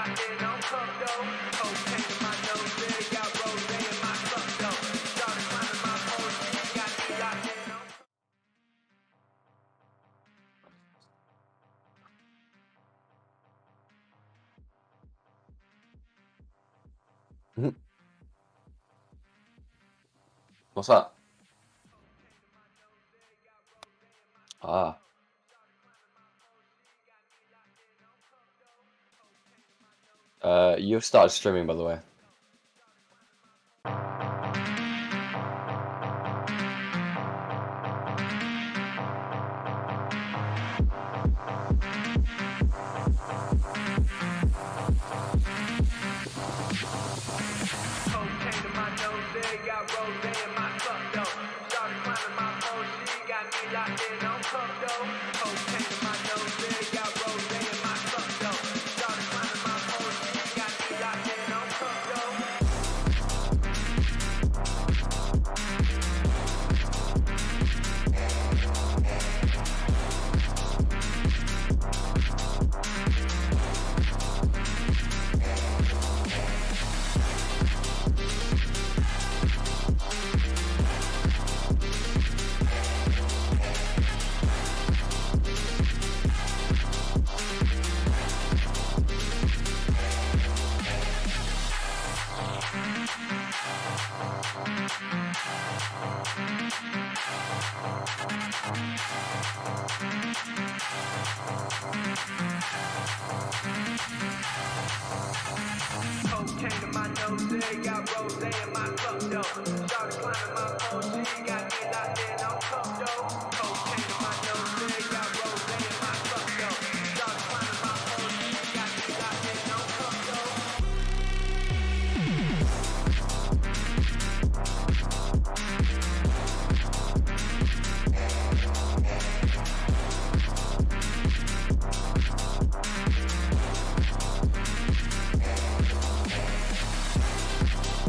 locked in on cup though. Cocaine in my nose, there got rose in my cup though. Started climbing my pole, she got me locked in on. What's that? Ah. You've started streaming, by the way. Cocaine in my nose, there got rose in my cup though. Started climbing my pole, she got me locked in on cup though. Cocaine in my nose, there got rose in my cup though. Started climbing my pole, she got me locked in on cup though. Cocaine in my nose, there got rose in my cup though. Started climbing my pole, she got me locked in on cup though. Cocaine in my nose, there got rose in my cup though. Started climbing my pole, she got me locked in on cup though. Cocaine in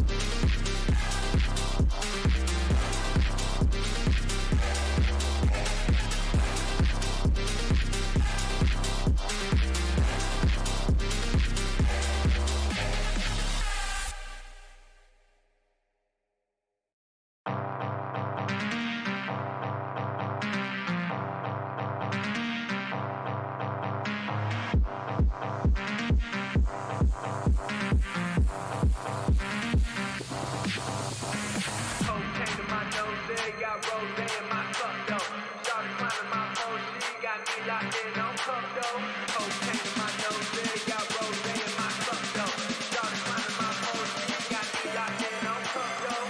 my nose, there got rose in my cup though. Started climbing my pole, she got me locked in on cup though. Cocaine in my nose, there got rose in my cup though. Started climbing my pole, she got me locked in on cup though.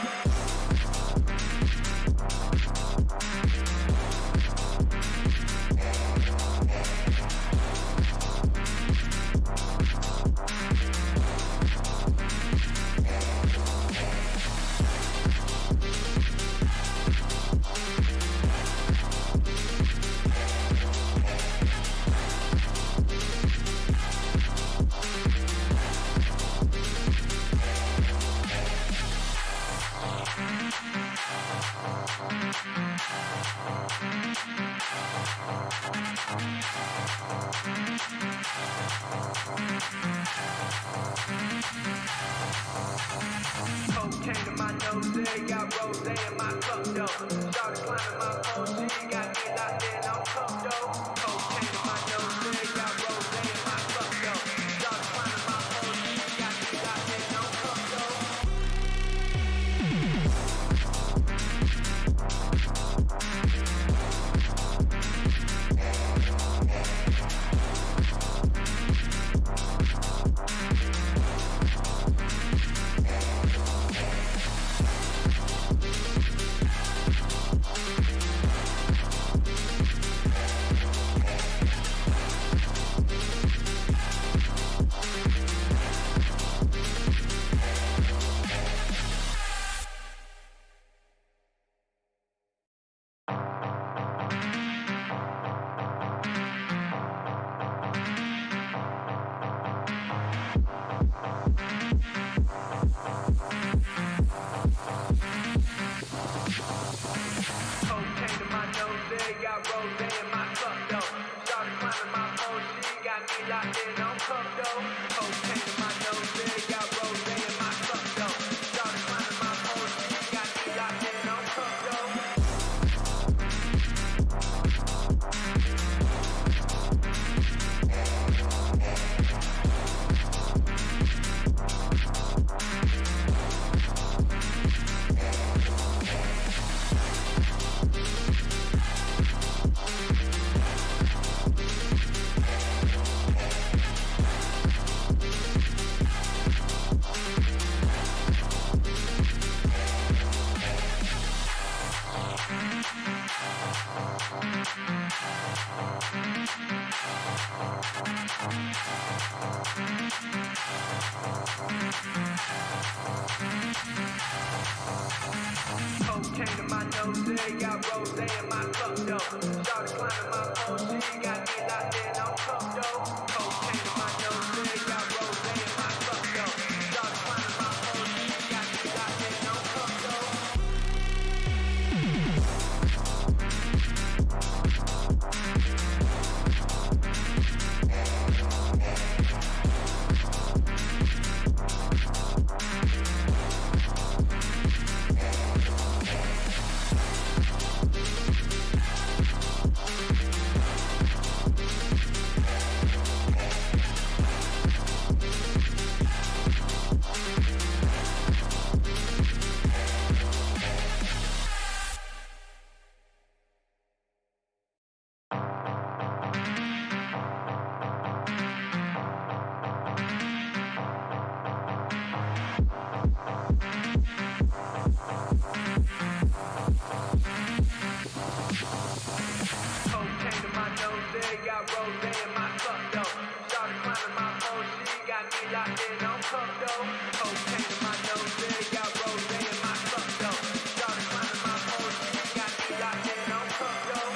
Cocaine in my nose, there got rose in my cup though. Started climbing my pole, she got me locked in on cup though. Cocaine in my nose, there got rose in my cup though. Started climbing my pole, she got me locked in on cup though. locked in on cup though. Cocaine Cocaine in my nose, got rose in my cup, though. Started climbing my OG, got me locked in on cup, though. Cocaine in my nose, got rose in my cup, though. Started climbing my OG, got me locked in on cup, though. Cocaine in my nose, got rose in my cup, though. Started climbing my OG, got me locked in on cup, though. Cocaine in my nose, got rose in my cup, though. Started climbing my OG, got me locked in on cup, though.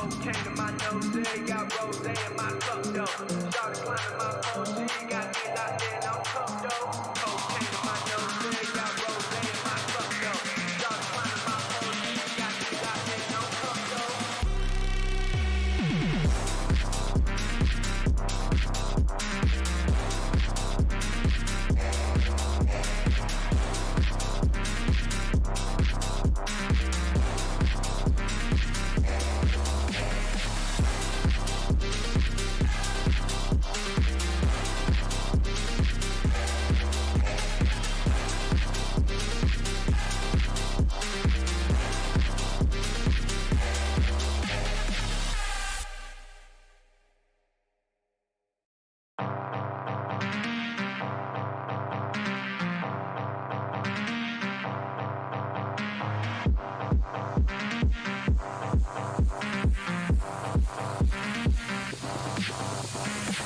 Cocaine in my nose, got rose in my cup, though. Started climbing my OG, got me locked in on cup, though. Cocaine in my nose, got rose in my cup, though. Started climbing my OG, got me locked in on cup, though.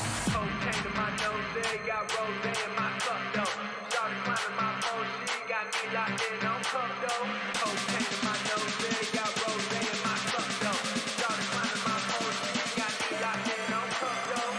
Cocaine in my nose, got rose in my cup, though. Started climbing my OG, got me locked in on cup, though. Cocaine in my nose, got rose in my cup, though. Started climbing my OG, got me locked in on cup, though.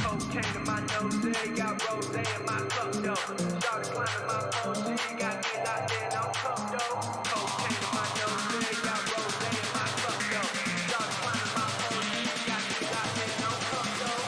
Cocaine in my nose, got rose in my cup, though. Started climbing my OG, got me locked in on cup, though. Cocaine in my nose, got rose in my cup, though. Started climbing my OG, got me locked in on cup, though.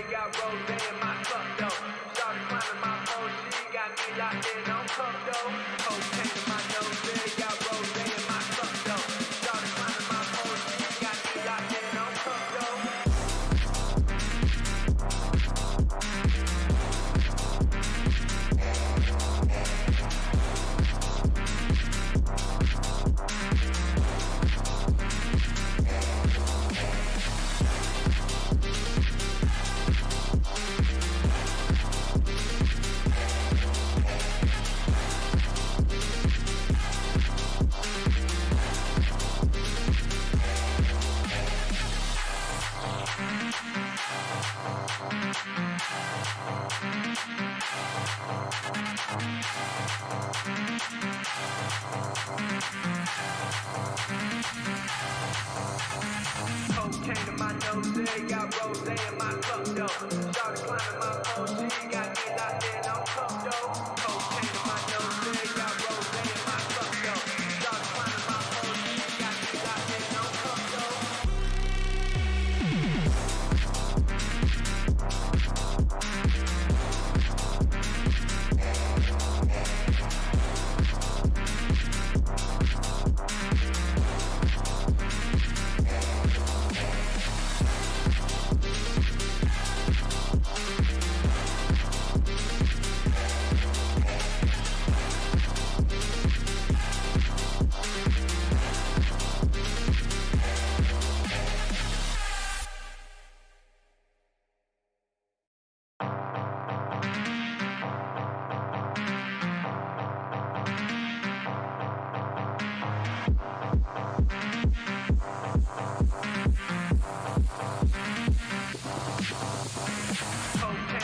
got rose in my cup though. Started climbing my pole, she got me locked in on cup though. Cocaine in my nose, got rose in my cup though. Started climbing my pole, she got me locked in on cup though. Cocaine in my nose, got rose in my cup though. Started climbing my pole, she got me locked in on cup though. Cocaine in my nose, got rose in my cup though. Started climbing my pole, she got me locked in on cup though. Cocaine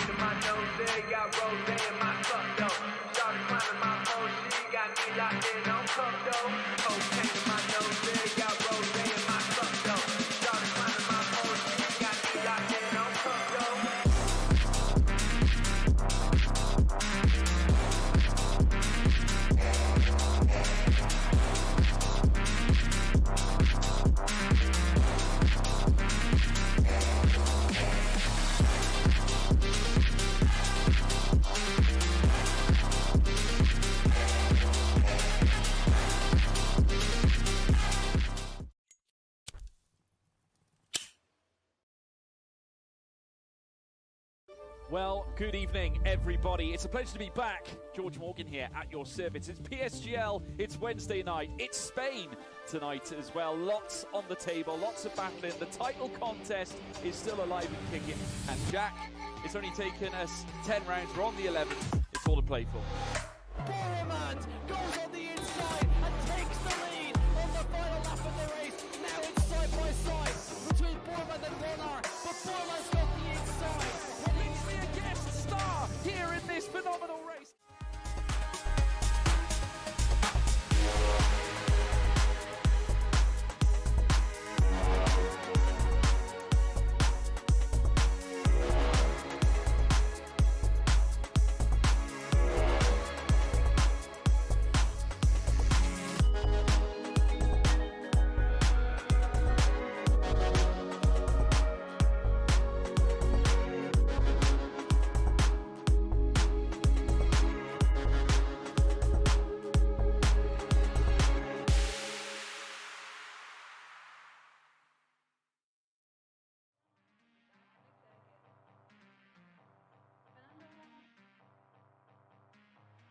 in my nose, got rose in my cup though. Started climbing my pole, she got me locked in on cup though. Cocaine in my nose, got rose in my cup though. Started climbing my pole, she got me locked in on cup though. Well, good evening, everybody. It's a pleasure to be back. George Morgan here at your service. It's PSGL, it's Wednesday night, it's Spain tonight as well. Lots on the table, lots of battling. The title contest is still alive and kicking. And Jack, it's only taken us 10 rounds. We're on the 11th. It's all to play for. Boromant goes on the inside and takes the lead on the final lap of the race. Now it's side by side between Boromant and Warner, but Boromant's got the inside. Please be a guest star here in this phenomenal race.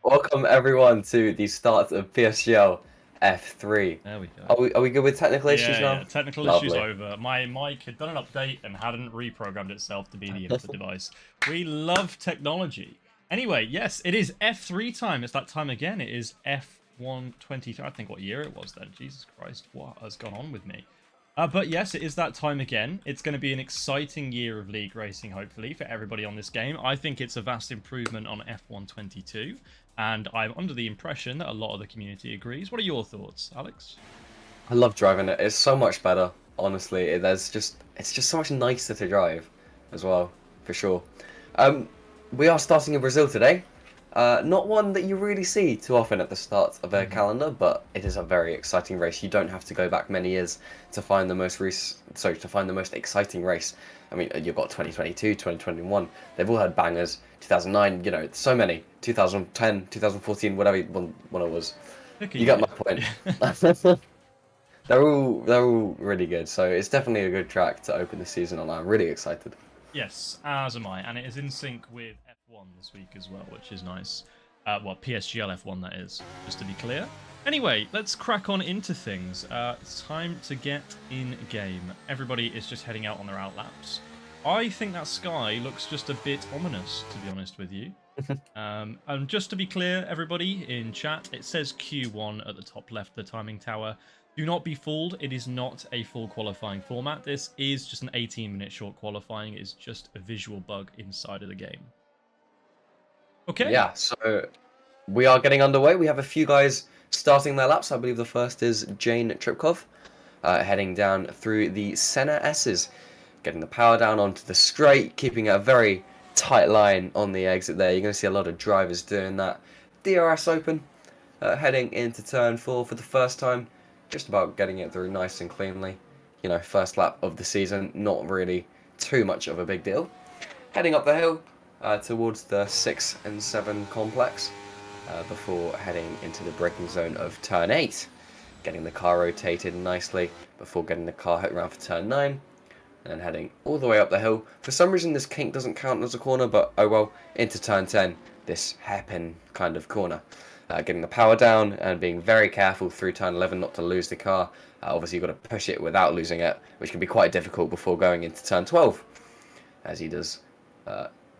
Welcome everyone to the start of PSGL F3. There we go. Are we good with technical issues now? Yeah, technical Lovely. issues over. My mic had done an update and hadn't reprogrammed itself to be the input device. We love technology. Anyway, yes, it is F3 time. It's that time again. It is F123. I think what year it was then. Jesus Christ, what has gone on with me? But yes, it is that time again. It's going to be an exciting year of league racing, hopefully, for everybody on this game. I think it's a vast improvement on F122, and I'm under the impression that a lot of the community agrees. What are your thoughts, Alex? I love driving it. It's so much better, honestly. It's just so much nicer to drive as well, for sure. We are starting in Brazil today. Not one that you really see too often at the start of a calendar, but it is a very exciting race. You don't have to go back many years to find the most exciting race. I mean, you've got 2022, 2021. They've all had bangers. 2009, you know, so many. 2010, 2014, whatever one it was. You get my point. They're all really good. So it's definitely a good track to open the season on. I'm really excited. Yes, as am I, and it is in sync with F1 this week as well, which is nice. Well, PSGL F1 that is, just to be clear. Anyway, let's crack on into things. It's time to get in game. Everybody is just heading out on their outlaps. I think that sky looks just a bit ominous, to be honest with you. And just to be clear, everybody in chat, it says Q1 at the top left of the timing tower. Do not be fooled, it is not a full qualifying format. This is just an 18-minute short qualifying. It's just a visual bug inside of the game. Okay. Yeah, so we are getting underway. We have a few guys starting their laps. I believe the first is Jane Tripkov, heading down through the center S's, getting the power down onto the straight, keeping a very tight line on the exit there. You're going to see a lot of drivers doing that. DRS open, heading into turn 4 for the first time. Just about getting it through nice and cleanly. You know, first lap of the season, not really too much of a big deal. Heading up the hill towards the 6 and 7 complex before heading into the braking zone of turn 8. Getting the car rotated nicely before getting the car hit around for turn 9. And then heading all the way up the hill. For some reason this kink doesn't count as a corner, but oh well, into turn 10, this hairpin kind of corner. Getting the power down and being very careful through turn 11 not to lose the car. Obviously you've got to push it without losing it, which can be quite difficult before going into turn 12. As he does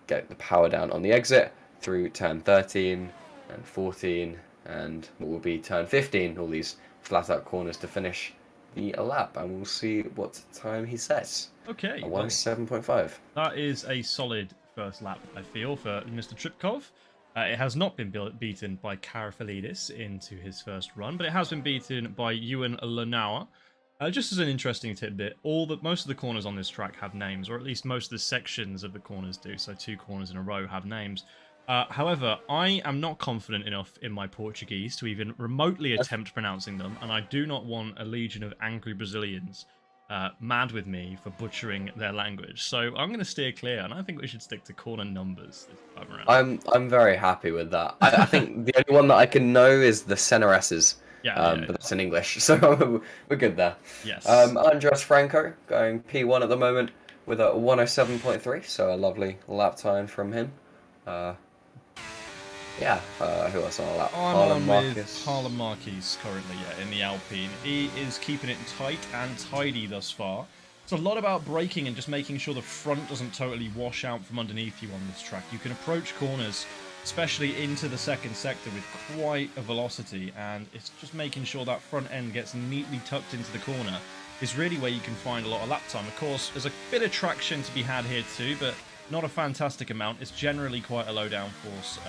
get the power down on the exit through turn 13 and 14 and what will be turn 15. All these flat out corners to finish the lap, and we'll see what time he sets. Okay. 107.5. That is a solid first lap, I feel, for Mr. Tripkov. It has not been beaten by Karafalidis into his first run, but it has been beaten by Ewan Lanauer. Just as an interesting tidbit, most of the corners on this track have names, or at least most of the sections of the corners do, so 2 corners in a row have names. However, I am not confident enough in my Portuguese to even remotely attempt pronouncing them, and I do not want a legion of angry Brazilians mad with me for butchering their language. So I'm going to steer clear, and I think we should stick to corner numbers this time around. I'm very happy with that. I think the only one that I can know is the center S's. But that's in English, so we're good there. Yes. Andres Franco going P1 at the moment with a 107.3, so a lovely lap time from him. Who else on a lap? I'm on with Harlem Marquez currently, in the Alpine. He is keeping it tight and tidy thus far. It's a lot about braking and just making sure the front doesn't totally wash out from underneath you on this track. You can approach corners, especially into the second sector, with quite a velocity, and it's just making sure that front end gets neatly tucked into the corner is really where you can find a lot of lap time. Of course, there's a bit of traction to be had here too, but not a fantastic amount. It's generally quite a low downforce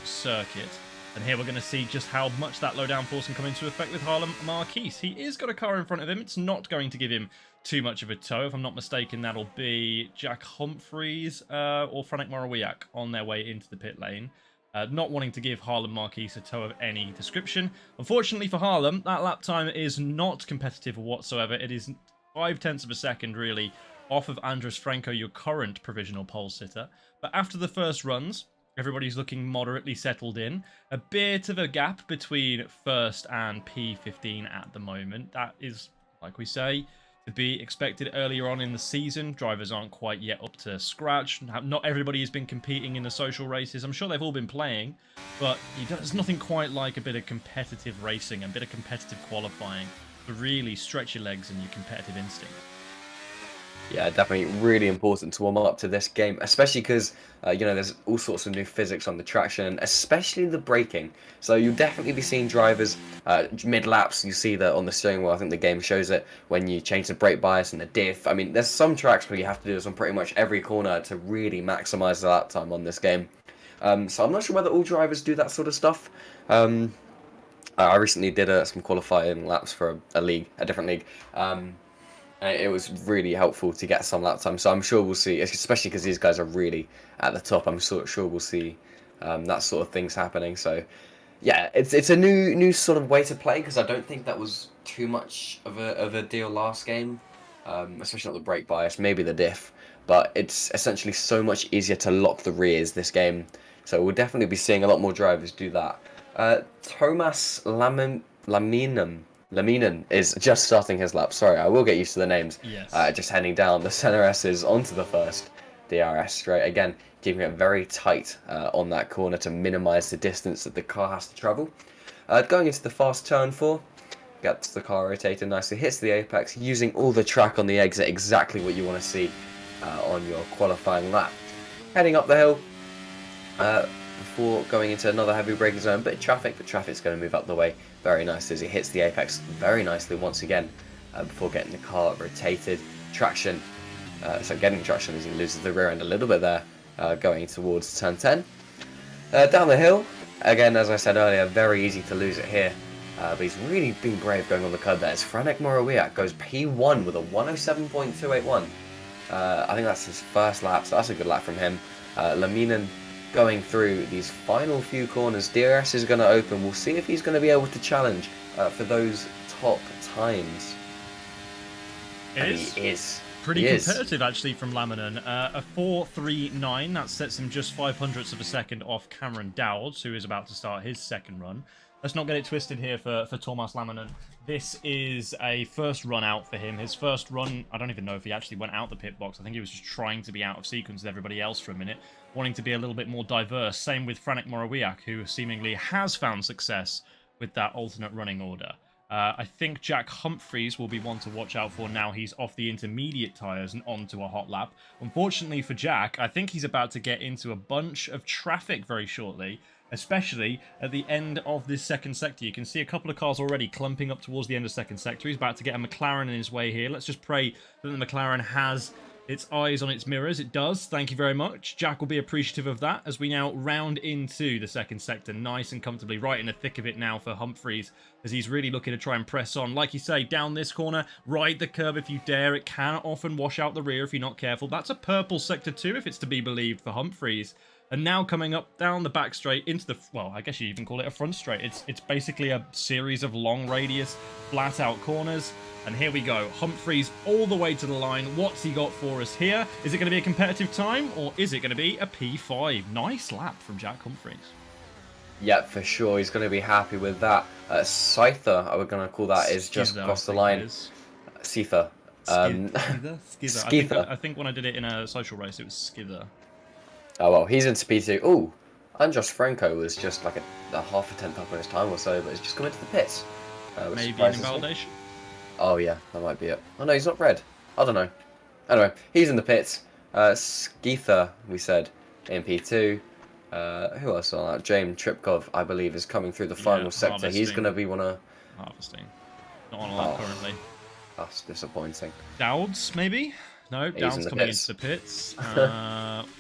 circuit. And here we're going to see just how much that low downforce can come into effect with Harlem Marquez. He is got a car in front of him. It's not going to give him too much of a tow. If I'm not mistaken, that'll be Jack Humphreys or Franek Morowiak on their way into the pit lane. Not wanting to give Harlem Marquez a tow of any description. Unfortunately for Harlem, that lap time is not competitive whatsoever. It is 0.5 of a second, really, off of Andres Franco, your current provisional pole sitter. But after the first runs, everybody's looking moderately settled in. A bit of a gap between first and P15 at the moment. That is, like we say, to be expected earlier on in the season. Drivers aren't quite yet up to scratch. Not everybody has been competing in the social races. I'm sure they've all been playing, but there's nothing quite like a bit of competitive racing and a bit of competitive qualifying to really stretch your legs and your competitive instinct. Yeah, definitely really important to warm up to this game, especially because, there's all sorts of new physics on the traction, especially the braking. So you'll definitely be seeing drivers mid-laps. You see that on the steering wheel. I think the game shows it when you change the brake bias and the diff. I mean, there's some tracks where you have to do this on pretty much every corner to really maximize the lap time on this game. So I'm not sure whether all drivers do that sort of stuff. I recently did some qualifying laps for a different league. It was really helpful to get some lap time, so I'm sure we'll see, especially because these guys are really at the top. I'm sure we'll see that sort of thing's happening. So yeah, it's a new sort of way to play, because I don't think that was too much of a deal last game, especially not the brake bias, maybe the diff, but it's essentially so much easier to lock the rears this game. So we'll definitely be seeing a lot more drivers do that. Thomas Laminen is just starting his lap. Sorry, I will get used to the names. Yes. Just heading down the center S's onto the first DRS straight. Again, keeping it very tight on that corner to minimize the distance that the car has to travel. Going into the fast turn 4, gets the car rotated nicely, hits the apex, using all the track on the exit, exactly what you want to see on your qualifying lap. Heading up the hill, before going into another heavy braking zone, bit of traffic, but traffic's going to move up the way very nicely as he hits the apex very nicely once again, before getting the car rotated. Traction, getting traction as he loses the rear end a little bit there, going towards turn 10. Down the hill, again, as I said earlier, very easy to lose it here, but he's really been brave going on the curb there. As Franek Morawiak goes P1 with a 107.281. I think that's his first lap, so that's a good lap from him. Laminen going through these final few corners. DRS is going to open. We'll see if he's going to be able to challenge for those top times. He is. Pretty competitive, actually, from Laminen. A 4.39, that sets him just 0.05 of a second off Cameron Dowds, who is about to start his second run. Let's not get it twisted here for Thomas Laminen. This is a first run out for him. His first run, I don't even know if he actually went out the pit box. I think he was just trying to be out of sequence with everybody else for a minute, wanting to be a little bit more diverse. Same with Franek Morawiak, who seemingly has found success with that alternate running order. I think Jack Humphreys will be one to watch out for now he's off the intermediate tyres and onto a hot lap. Unfortunately for Jack, I think he's about to get into a bunch of traffic very shortly, especially at the end of this second sector. You can see a couple of cars already clumping up towards the end of second sector. He's about to get a McLaren in his way here. Let's just pray that the McLaren has its eyes on its mirrors. It does. Thank you very much. Jack will be appreciative of that as we now round into the second sector nice and comfortably, right in the thick of it now for Humphreys, as he's really looking to try and press on. Like you say, down this corner, ride the curb if you dare. It can often wash out the rear if you're not careful. That's a purple sector too, if it's to be believed, for Humphreys. And now coming up down the back straight into the, well, I guess you even call it a front straight. It's basically a series of long radius, flat out corners. And here we go. Humphreys all the way to the line. What's he got for us here? Is it going to be a competitive time, or is it going to be a P5? Nice lap from Jack Humphreys. Yep, for sure. He's going to be happy with that. Scyther, we're going to call that, is just across the line. Scyther. Skither. I think when I did it in a social race, it was Skither. Oh, well, he's into P2. Ooh, Andros Franco was just like a half a tenth up on his time or so, but he's just come into the pits. Maybe an invalidation? Oh, yeah, that might be it. Oh, no, he's not red. I don't know. Anyway, he's in the pits. Skeether, we said, in P2. Who else on that? James Tripkov, I believe, is coming through the final sector. Harvesting. He's going to be one of... Harvesting. Not on a lap currently. That's disappointing. Dowds, maybe? No, Dowds coming into the pits.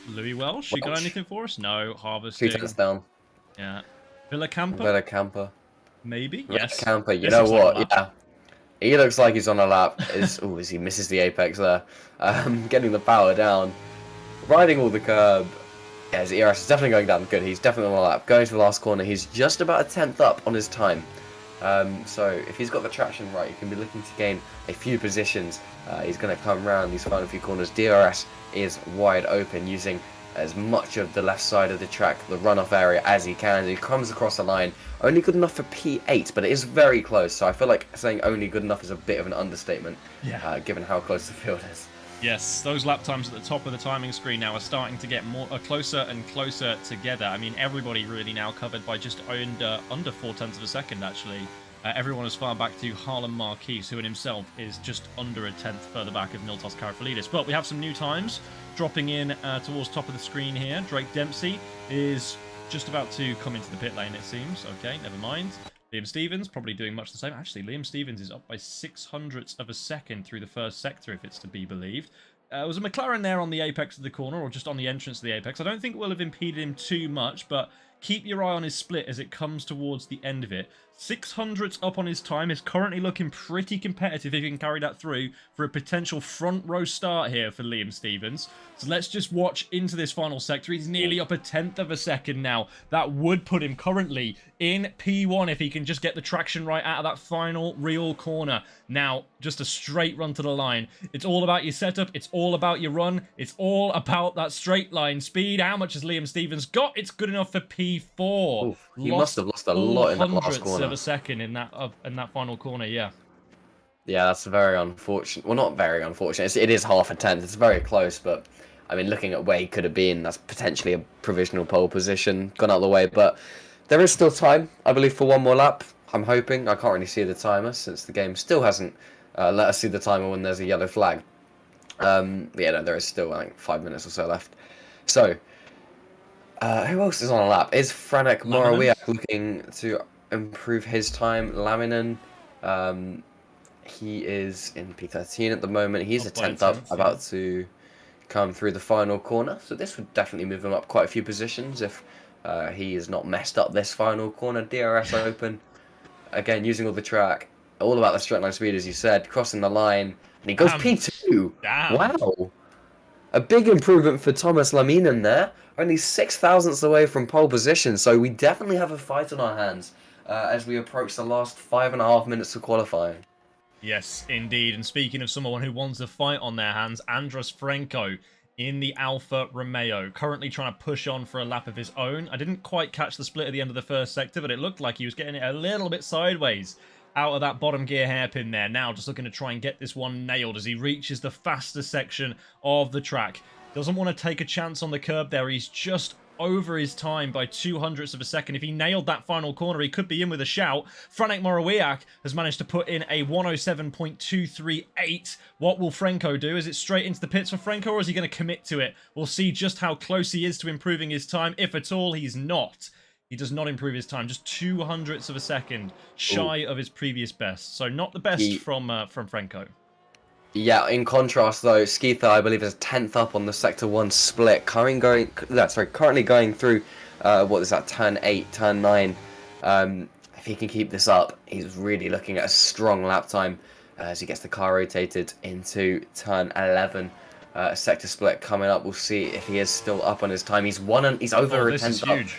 Louis Welsh, you got anything for us? No, Harvesting. 2 turns down. Yeah. Villacampa? Villacampa. Maybe, yes. Villacampa, you know what? Yeah. He looks like he's on a lap. As he misses the apex there. Getting the power down. Riding all the curb. Yeah, his ERS is definitely going down. Good, he's definitely on a lap. Going to the last corner, he's just about a tenth up on his time. So if he's got the traction right, he can be looking to gain a few positions. He's going to come around these final few corners. DRS is wide open, using as much of the left side of the track, the runoff area, as he can. He comes across the line. Only good enough for P8, but it is very close. So I feel like saying only good enough is a bit of an understatement, given how close the field is. Yes, those lap times at the top of the timing screen now are starting to get more closer and closer together. I mean, everybody really now covered by just under 4 tenths of a second, actually. Everyone as far back to Harlem Marquise, who in himself is just under a tenth further back of Miltos Karafalidis. But we have some new times dropping in towards top of the screen here. Drake Dempsey is just about to come into the pit lane, it seems. Okay, never mind. Liam Stevens probably doing much the same. Actually, Liam Stevens is up by 0.06 of a second through the first sector, if it's to be believed. Was a McLaren there on the apex of the corner, or just on the entrance to the apex? I don't think it will have impeded him too much, but keep your eye on his split as it comes towards the end of it. 600s up on his time is currently looking pretty competitive if he can carry that through for a potential front row start here for Liam Stevens. So let's just watch into this final sector. He's nearly up a 10th of a second now. That would put him currently in P1 if he can just get the traction right out of that final real corner. Now, just a straight run to the line. It's all about your setup. It's all about your run. It's all about that straight line speed. How much has Liam Stevens got? It's good enough for P4. Oof, he must have lost a lot in that last corner. Of a second in that final corner, yeah. Yeah, that's very unfortunate. Well, not very unfortunate. It is half a tenth. It's very close, but I mean, looking at where he could have been, that's potentially a provisional pole position gone out of the way. But there is still time, I believe, for one more lap. I'm hoping. I can't really see the timer since the game still hasn't let us see the timer when there's a yellow flag. But yeah, no, there is still, I think, 5 minutes or so left. So, who else is on a lap? Is Franek Morawiak looking to improve his time? Laminen, he is in P13 at the moment. He's a 10th up, about to come through the final corner. So this would definitely move him up quite a few positions if he is not messed up this final corner. DRS open, again, using all the track. All about the straight line speed, as you said, crossing the line. And he goes P2. Damn. Wow. A big improvement for Thomas Laminen there. Only 6 thousandths away from pole position. So we definitely have a fight on our hands as we approach the last 5.5 minutes of qualifying. Yes, indeed. And speaking of someone who wants a fight on their hands, Andras Frenko in the Alfa Romeo, currently trying to push on for a lap of his own. I didn't quite catch the split at the end of the first sector, but it looked like he was getting it a little bit sideways out of that bottom gear hairpin there. Now just looking to try and get this one nailed as he reaches the fastest section of the track. Doesn't want to take a chance on the curb there. He's just over his time by 200ths of a second. If he nailed that final corner, he could be in with a shout. Franek Morawiak has managed to put in a 107.238. What will Frenko do? Is it straight into the pits for Frenko, or is he going to commit to it? We'll see just how close he is to improving his time. If at all, he's not. He does not improve his time, just 200ths of a second shy of his previous best. So not the best from Frenko. Yeah, in contrast though, Skeether, I believe, is 10th up on the Sector 1 split. Currently going through, what is that, turn 8, turn 9. If he can keep this up, he's really looking at a strong lap time as he gets the car rotated into turn 11. Sector split coming up. We'll see if he is still up on his time. He's over a 10th up. Huge.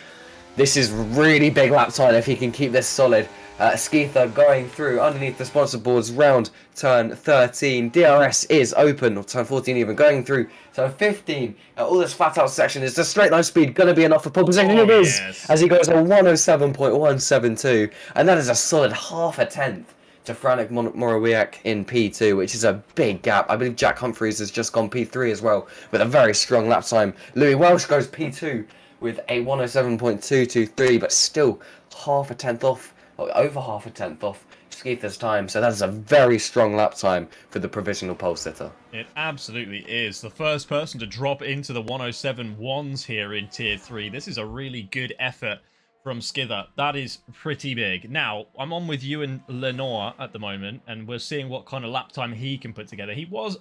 This is really big lap time if he can keep this solid. Skeether going through underneath the sponsor boards round turn 13. DRS is open, or turn 14 even, going through turn 15. All this flat out section is the straight line speed going to be enough for pole position. It is, as he goes a 107.172. And that is a solid half a tenth to Franek Morawiak in P2, which is a big gap. I believe Jack Humphreys has just gone P3 as well, with a very strong lap time. Louis Welsh goes P2 with a 107.223, but still half a tenth off, or over half a tenth off Skeether's time. So that is a very strong lap time for the provisional pole sitter. It absolutely is. The first person to drop into the 107.1s here in Tier 3. This is a really good effort from Skither. That is pretty big. Now, I'm on with you and Lenoir at the moment, and we're seeing what kind of lap time he can put together. He was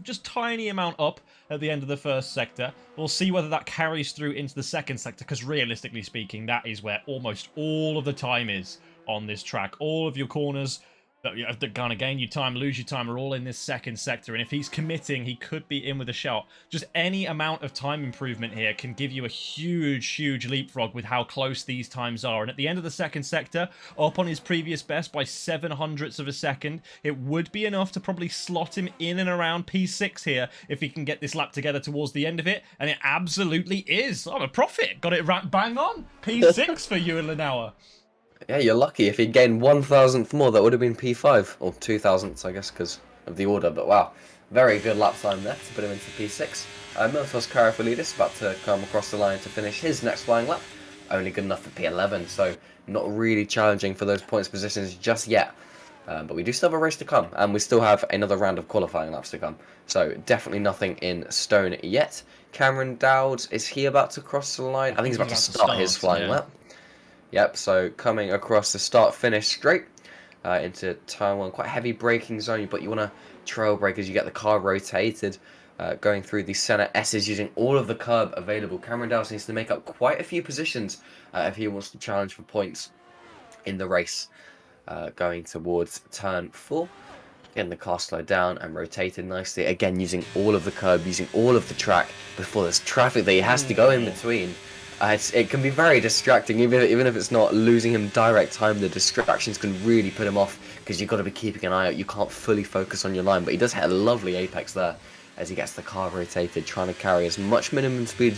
just tiny amount up at the end of the first sector. We'll see whether that carries through into the second sector, because realistically speaking, that is where almost all of the time is on this track. All of your corners that you have to kind of gain your time, lose your time, are all in this second sector. And if he's committing, he could be in with a shot. Just any amount of time improvement here can give you a huge leapfrog with how close these times are. And at the end of the second sector, up on his previous best by 700ths of a second, it would be enough to probably slot him in and around P6 here if he can get this lap together towards the end of it. And it absolutely is. I'm a prophet. Got it right bang on. P6 for you and Lenauer. Yeah, you're lucky. If he'd gained 1,000th more, that would have been P5. Or 2,000ths, I guess, because of the order. But wow, very good lap time there to put him into P6. Miltos Karafalidis about to come across the line to finish his next flying lap. Only good enough for P11, so not really challenging for those points positions just yet. But we do still have a race to come, and we still have another round of qualifying laps to come. So definitely nothing in stone yet. Cameron Dowd, is he about to cross the line? I think he's about to start his flying lap. Yep, so coming across the start-finish straight into turn 1. Quite heavy braking zone, but you want to trail brake as you get the car rotated going through the center S's using all of the curb available. Cameron Dowles needs to make up quite a few positions if he wants to challenge for points in the race. Going towards turn 4. Getting the car slowed down and rotated nicely. Again, using all of the curb, using all of the track before there's traffic that he has to go in between. It can be very distracting, even if it's not losing him direct time. The distractions can really put him off because you've got to be keeping an eye out. You can't fully focus on your line, but he does hit a lovely apex there as he gets the car rotated, trying to carry as much minimum speed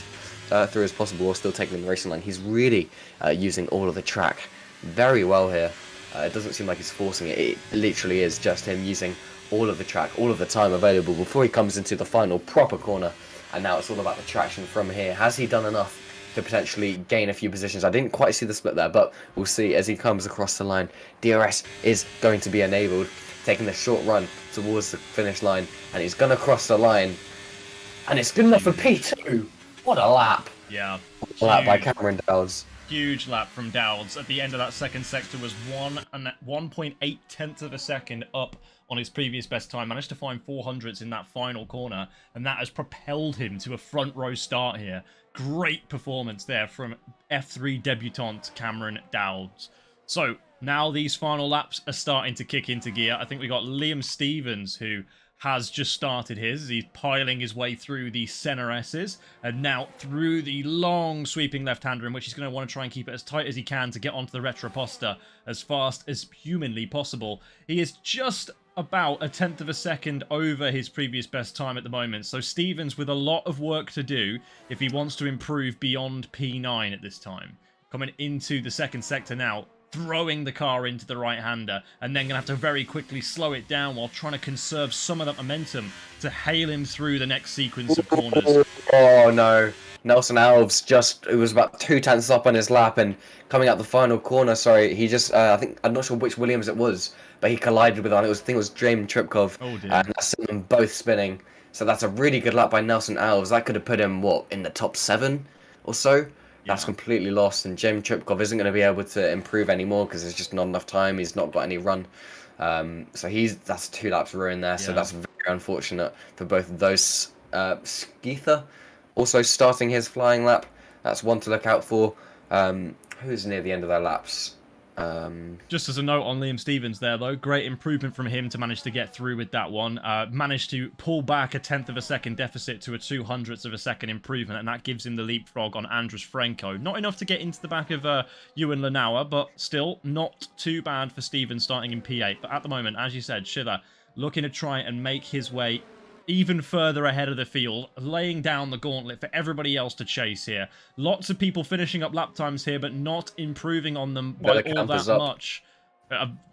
through as possible while still taking the racing line. He's really using all of the track very well here. It doesn't seem like he's forcing it. It literally is just him using all of the track, all of the time available before he comes into the final proper corner. And now it's all about the traction from here. Has he done enough to potentially gain a few positions? I didn't quite see the split there, but we'll see as he comes across the line. DRS is going to be enabled, taking the short run towards the finish line, and he's going to cross the line. And it's good enough for P2. What a lap. Yeah. What a lap by Cameron Dowles. Huge lap from Dowds. At the end of that second sector was 1.8 tenths of a second up on his previous best time. Managed to find 400s in that final corner, and that has propelled him to a front row start here. Great performance there from F3 debutant Cameron Dowds. So now these final laps are starting to kick into gear. I think we got Liam Stevens, who has just started his. He's piling his way through the center S's and now through the long sweeping left-hander, in which he's going to want to try and keep it as tight as he can to get onto the Retroposta as fast as humanly possible. He is just about a tenth of a second over his previous best time at the moment, so Stevens with a lot of work to do if he wants to improve beyond P9 at this time. Coming into the second sector now, throwing the car into the right-hander, and then going to have to very quickly slow it down while trying to conserve some of that momentum to hail him through the next sequence of corners. Oh no. Nelson Alves it was about 2 tenths up on his lap, and coming out the final corner, sorry, he just, I'm not sure which Williams it was, but he collided with one. I think it was James Tripkov, and that sent them both spinning. So that's a really good lap by Nelson Alves. That could have put him, in the top 7 or so? That's completely lost, and James Tripkov isn't going to be able to improve anymore because there's just not enough time. He's not got any run. So that's 2 laps ruined there, so that's very unfortunate for both of those. Skeether also starting his flying lap. That's one to look out for. Who's near the end of their laps? Just as a note on Liam Stevens there, though, great improvement from him to manage to get through with that one. Managed to pull back a tenth of a second deficit to a 200th of a second improvement, and that gives him the leapfrog on Andras Franco. Not enough to get into the back of Ewan Lanauer, but still not too bad for Stevens starting in P8. But at the moment, as you said, Schiller looking to try and make his way even further ahead of the field, laying down the gauntlet for everybody else to chase here. Lots of people finishing up lap times here, but not improving on them by all that much.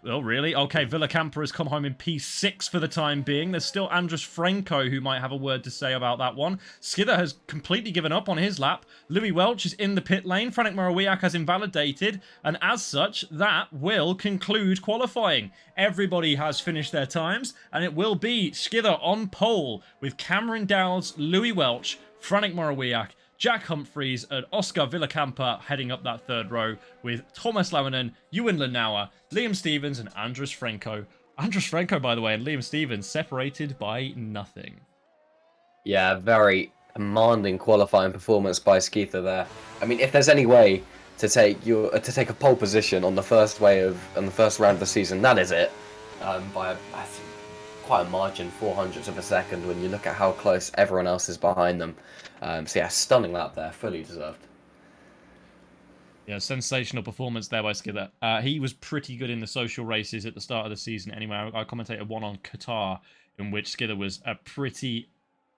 Oh, really? Okay, Villacampa has come home in P6 for the time being. There's still Andras Franco who might have a word to say about that one. Skidder has completely given up on his lap. Louis Welch is in the pit lane. Franek Morawiak has invalidated. And as such, that will conclude qualifying. Everybody has finished their times. And it will be Skidder on pole with Cameron Dowles, Louis Welch, Franek Morawiak, Jack Humphreys and Oscar Villacampa heading up that third row with Thomas Lauinen, Ewan Lanauer, Liam Stevens and Andras Franco. Andras Franco, by the way, and Liam Stevens separated by nothing. Yeah, very commanding qualifying performance by Skeether there. I mean, if there's any way to take a pole position on the first round of the season, that is it. By quite a margin, 400ths of a second, when you look at how close everyone else is behind them. So yeah, stunning lap there, fully deserved. Yeah, sensational performance there by Skidder. He was pretty good in the social races at the start of the season anyway. I commentated one on Qatar, in which Skidder was a pretty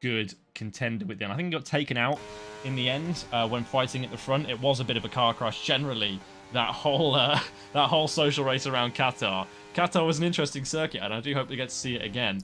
good contender with them. I think he got taken out in the end when fighting at the front. It was a bit of a car crash generally, that whole social race around Qatar. Qatar was an interesting circuit, and I do hope we get to see it again.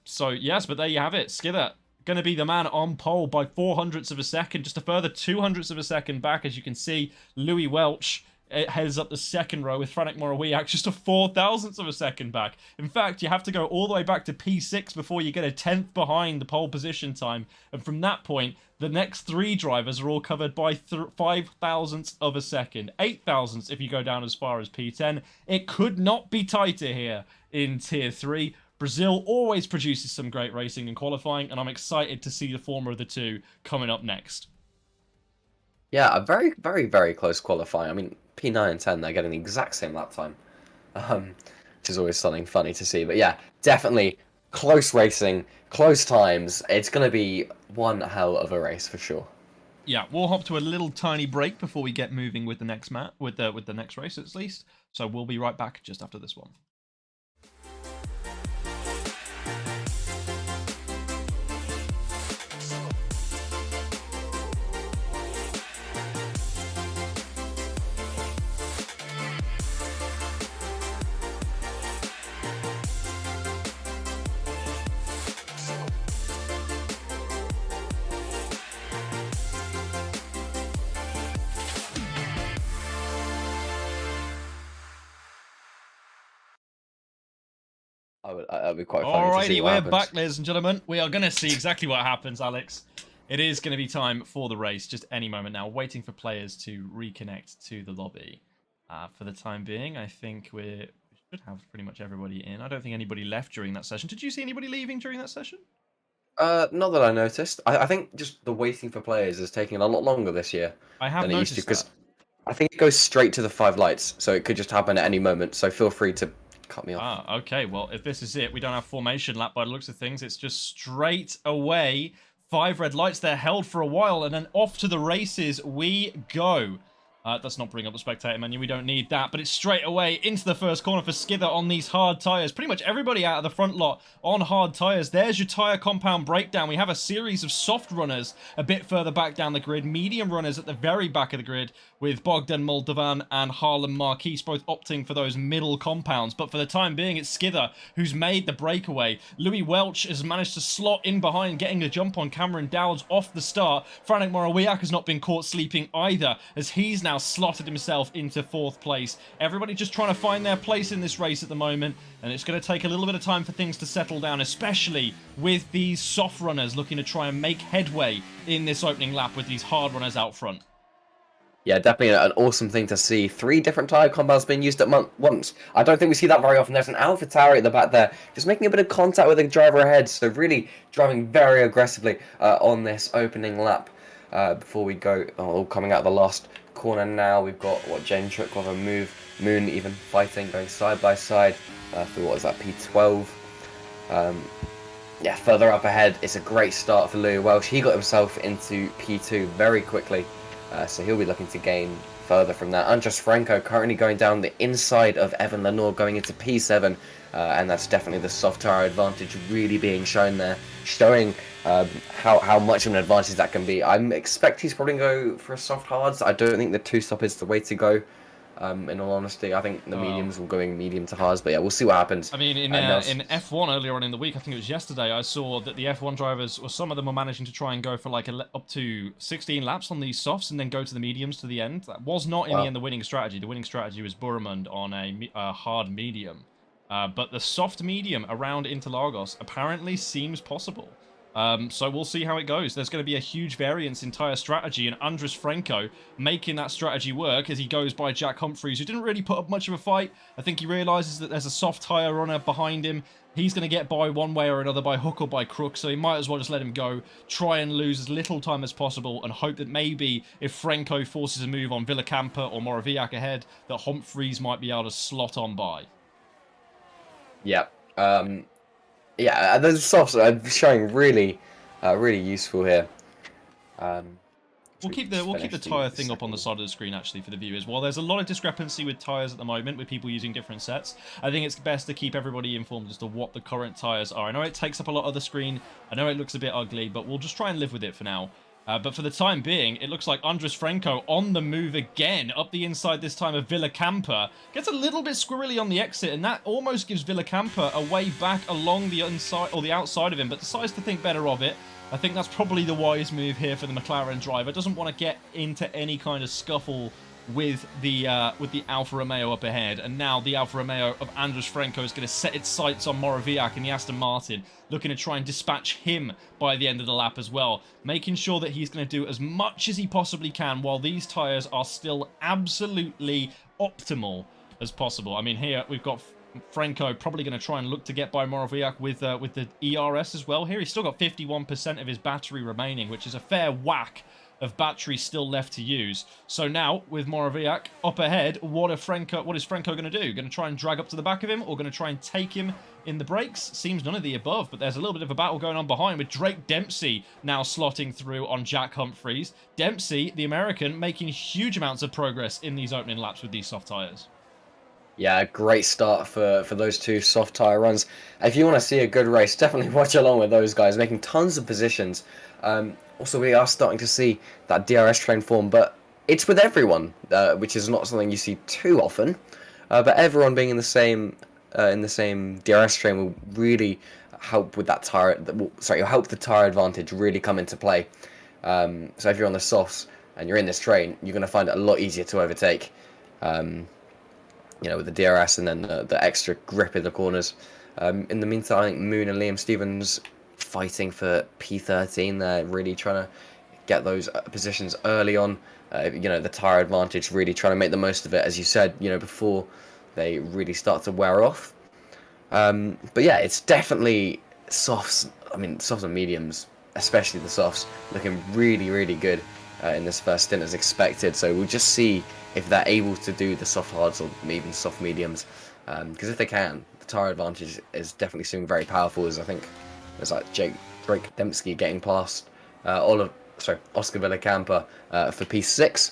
So yes, but there you have it. Skidder going to be the man on pole by 400ths of a second, just a further 200ths of a second back. As you can see, Louis Welch heads up the second row with Franek Morawiak just a 4,000ths of a second back. In fact, you have to go all the way back to P6 before you get a 10th behind the pole position time. And from that point, the next 3 drivers are all covered by 5,000ths of a second. 8,000ths if you go down as far as P10. It could not be tighter here in Tier 3. Brazil always produces some great racing in qualifying, and I'm excited to see the former of the two coming up next. Yeah, a very, very, very close qualifying. I mean, P9 and 10, they're getting the exact same lap time, which is always something funny to see. But yeah, definitely close racing, close times. It's going to be one hell of a race for sure. Yeah, we'll hop to a little tiny break before we get moving with the next with the next race at least. So we'll be right back just after this one. That'd be quite funny to see Alrighty, what we're happens. back, ladies and gentlemen. We are going to see exactly what happens, Alex. It is going to be time for the race, just any moment now, waiting for players to reconnect to the lobby. For the time being, I think we should have pretty much everybody in. I don't think anybody left during that session. Did you see anybody leaving during that session? Not that I noticed. I think just the waiting for players is taking a lot longer this year I have than it used to, noticed because that. I think it goes straight to the 5 lights, so it could just happen at any moment. So feel free to cut me off. Ah, okay. Well, if this is it, we don't have formation lap by the looks of things. It's just straight away. 5 red lights. They're held for a while, and then off to the races we go. Does not bring up the spectator menu. We don't need that. But it's straight away into the first corner for Skither on these hard tyres. Pretty much everybody out of the front lot on hard tyres. There's your tyre compound breakdown. We have a series of soft runners a bit further back down the grid. Medium runners at the very back of the grid, with Bogdan Moldovan and Harlem Marquise both opting for those middle compounds. But for the time being, it's Skither who's made the breakaway. Louis Welch has managed to slot in behind, getting a jump on Cameron Dowds off the start. Franek Morawiak has not been caught sleeping either, as he's now slotted himself into 4th place. Everybody just trying to find their place in this race at the moment, and it's going to take a little bit of time for things to settle down, especially with these soft runners looking to try and make headway in this opening lap with these hard runners out front. Yeah, definitely an awesome thing to see. 3 different tyre compounds being used at once. I don't think we see that very often. There's an Alpha Tower at the back there, just making a bit of contact with the driver ahead. So really driving very aggressively on this opening lap before we go. All coming out of the last corner now. We've got Jane Trukov and Moon even fighting, going side by side through what is that, P12. Yeah, further up ahead, it's a great start for Louis Welsh. He got himself into P2 very quickly. So he'll be looking to gain further from that. Andres Franco currently going down the inside of Evan Lenore, going into P7, and that's definitely the soft tyre advantage really being shown there, showing how much of an advantage that can be. I expect he's probably going to go for a soft hards. I don't think the 2-stop is the way to go. In all honesty, I think the mediums will go medium to hards, but yeah, we'll see what happens. I mean, in F1 earlier on in the week, I think it was yesterday, I saw that the F1 drivers, or some of them were managing to try and go for like up to 16 laps on these softs and then go to the mediums to the end. That was not in the end the winning strategy. The winning strategy was Burmund on a hard medium. But the soft medium around Interlagos apparently seems possible. So we'll see how it goes. There's going to be a huge variance in tyre strategy, and Andres Franco making that strategy work as he goes by Jack Humphreys, who didn't really put up much of a fight. I think he realises that there's a soft tyre runner behind him. He's going to get by one way or another, by hook or by crook, so he might as well just let him go, try and lose as little time as possible, and hope that maybe if Franco forces a move on Villacampa or Morawiak ahead, that Humphreys might be able to slot on by. Yeah. Yeah, the softs are showing really useful here. We'll keep the tyre thing up on the side of the screen actually for the viewers. While there's a lot of discrepancy with tyres at the moment, with people using different sets, I think it's best to keep everybody informed as to what the current tyres are. I know it takes up a lot of the screen, I know it looks a bit ugly, but we'll just try and live with it for now. But for the time being, it looks like Andres Franco on the move again, up the inside this time of Villacampa. Gets a little bit squirrely on the exit, and that almost gives Villacampa a way back along the inside or the outside of him, but decides to think better of it. I think that's probably the wise move here for the McLaren driver. Doesn't want to get into any kind of scuffle with the Alfa Romeo up ahead, and now the Alfa Romeo of Andres Franco is going to set its sights on Morawiak in the Aston Martin, looking to try and dispatch him by the end of the lap as well, making sure that he's going to do as much as he possibly can while these tyres are still absolutely optimal as possible. I mean, here we've got Franco probably going to try and look to get by Morawiak with the ERS as well here. He's still got 51% of his battery remaining, which is a fair whack of battery still left to use. So now, with Morawiak up ahead, what is Franco going to do? Going to try and drag up to the back of him, or going to try and take him in the brakes? Seems none of the above, but there's a little bit of a battle going on behind with Drake Dempsey now slotting through on Jack Humphreys. Dempsey, the American, making huge amounts of progress in these opening laps with these soft tyres. Yeah, great start for those two soft tyre runs. If you want to see a good race, definitely watch along with those guys, making tons of positions. Also, we are starting to see that DRS train form, but it's with everyone, which is not something you see too often. But everyone being in the same DRS train will really help with that tire. It'll help the tire advantage really come into play. So if you're on the softs and you're in this train, you're going to find it a lot easier to overtake. With the DRS and then the extra grip in the corners. In the meantime, I think Moon and Liam Stevens fighting for P13. They're really trying to get those positions early on. The tyre advantage, really trying to make the most of it, as you said, before they really start to wear off. But yeah, it's definitely softs. I mean, softs and mediums, especially the softs, looking really, really good in this first stint as expected. So we'll just see if they're able to do the soft hards or even soft mediums, because if they can, the tyre advantage is definitely seeming very powerful. As I think there's like Drake Dempsey getting past Oscar Villacampa for P6,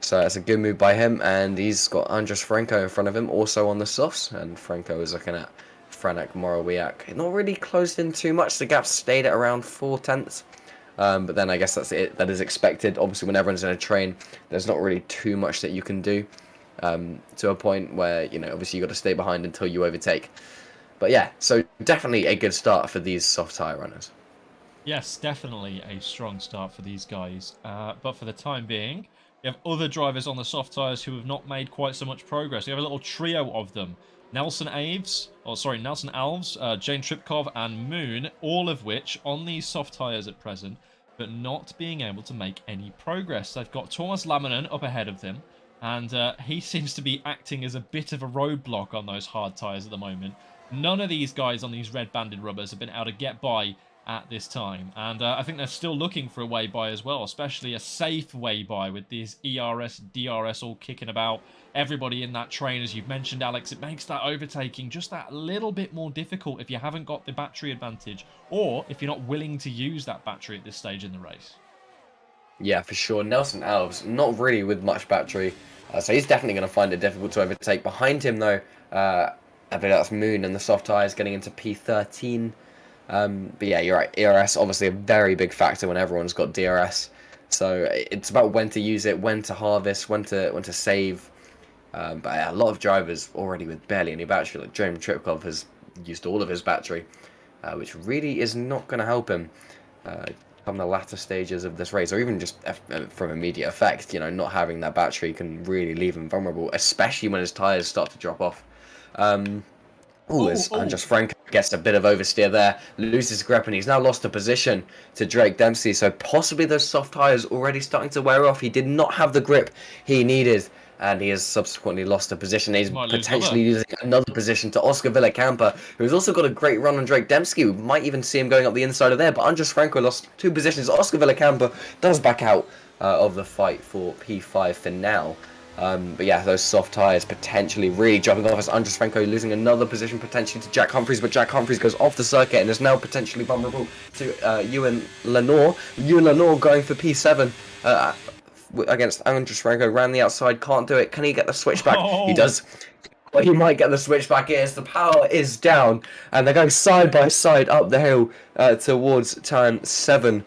so that's a good move by him, and he's got Andres Franco in front of him also on the softs, and Franco is looking at Franek Morawiak. Not really closed in too much, the gap stayed at around 4/10. But then I guess that's it. That is expected. Obviously, when everyone's in a train, there's not really too much that you can do to a point where, obviously you've got to stay behind until you overtake. But yeah, so definitely a good start for these soft tyre runners. Yes, definitely a strong start for these guys. But for the time being, you have other drivers on the soft tyres who have not made quite so much progress. You have a little trio of them. Nelson Alves, Jane Tripkov and Moon, all of which on these soft tyres at present, but not being able to make any progress. They've got Thomas Laminen up ahead of them, and he seems to be acting as a bit of a roadblock on those hard tyres at the moment. None of these guys on these red banded rubbers have been able to get by at this time, and I think they're still looking for a way by as well, especially a safe way by with these ERS, DRS all kicking about. Everybody in that train, as you've mentioned, Alex, it makes that overtaking just that little bit more difficult if you haven't got the battery advantage, or if you're not willing to use that battery at this stage in the race. Yeah, for sure. Nelson Alves, not really with much battery, so he's definitely going to find it difficult to overtake. Behind him, though, I think that's Moon and the soft tyres getting into P13. But yeah, you're right. ERS, obviously a very big factor when everyone's got DRS. So it's about when to use it, when to harvest, when to save. But yeah, a lot of drivers already with barely any battery, like Jeremy Tripkov has used all of his battery, which really is not going to help him come the latter stages of this race, or even just from immediate effect. Not having that battery can really leave him vulnerable, especially when his tyres start to drop off. Andres Franco gets a bit of oversteer there, loses grip, and he's now lost a position to Drake Dempsey. So possibly those soft tyres already starting to wear off. He did not have the grip he needed, and he has subsequently lost a position. He's potentially losing another position to Oscar Villacampa, who's also got a great run on Drake Dempsey. We might even see him going up the inside of there, but Andres Franco lost 2 positions. Oscar Villacampa does back out of the fight for P5 for now. But yeah, those soft tyres potentially really dropping off as Andres Franco losing another position potentially to Jack Humphreys, but Jack Humphreys goes off the circuit and is now potentially vulnerable to Ewan Lenore. Ewan Lenore going for P7 against Andres Franco, ran the outside, can't do it. Can he get the switchback? Oh. He does. Well, he might get the switchback here as the power is down, and they're going side by side up the hill towards turn 7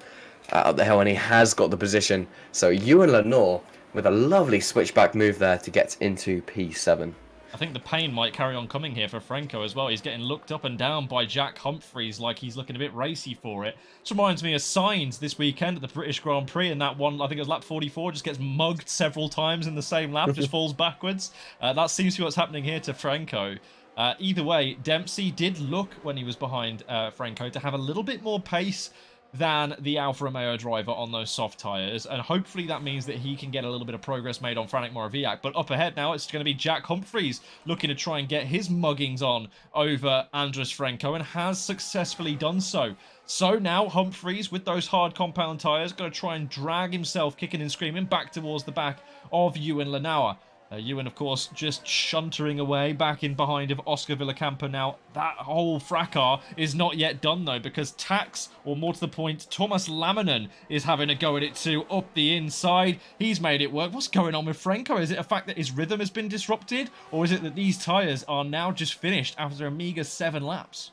up the hill, and he has got the position. So Ewan Lenore with a lovely switchback move there to get into P7. I think the pain might carry on coming here for Franco as well. He's getting looked up and down by Jack Humphreys like he's looking a bit racy for it. This reminds me of Sainz this weekend at the British Grand Prix, and that one, I think it was lap 44, just gets mugged several times in the same lap, just falls backwards. That seems to be what's happening here to Franco. Either way, Dempsey did look, when he was behind Franco, to have a little bit more pace than the Alfa Romeo driver on those soft tyres, and hopefully that means that he can get a little bit of progress made on Frank Moraviak. But up ahead now, it's going to be Jack Humphreys looking to try and get his muggings on over Andres Frenko, and has successfully done so. So now Humphreys, with those hard compound tyres, going to try and drag himself, kicking and screaming, back towards the back of Ewan Lanauer. Ewan, of course, just shuntering away back in behind of Oscar Villacampa. Now, that whole fracas is not yet done, though, because Tax, or more to the point, Thomas Laminen is having a go at it too, up the inside. He's made it work. What's going on with Frenko? Is it a fact that his rhythm has been disrupted, or is it that these tyres are now just finished after a meager 7 laps?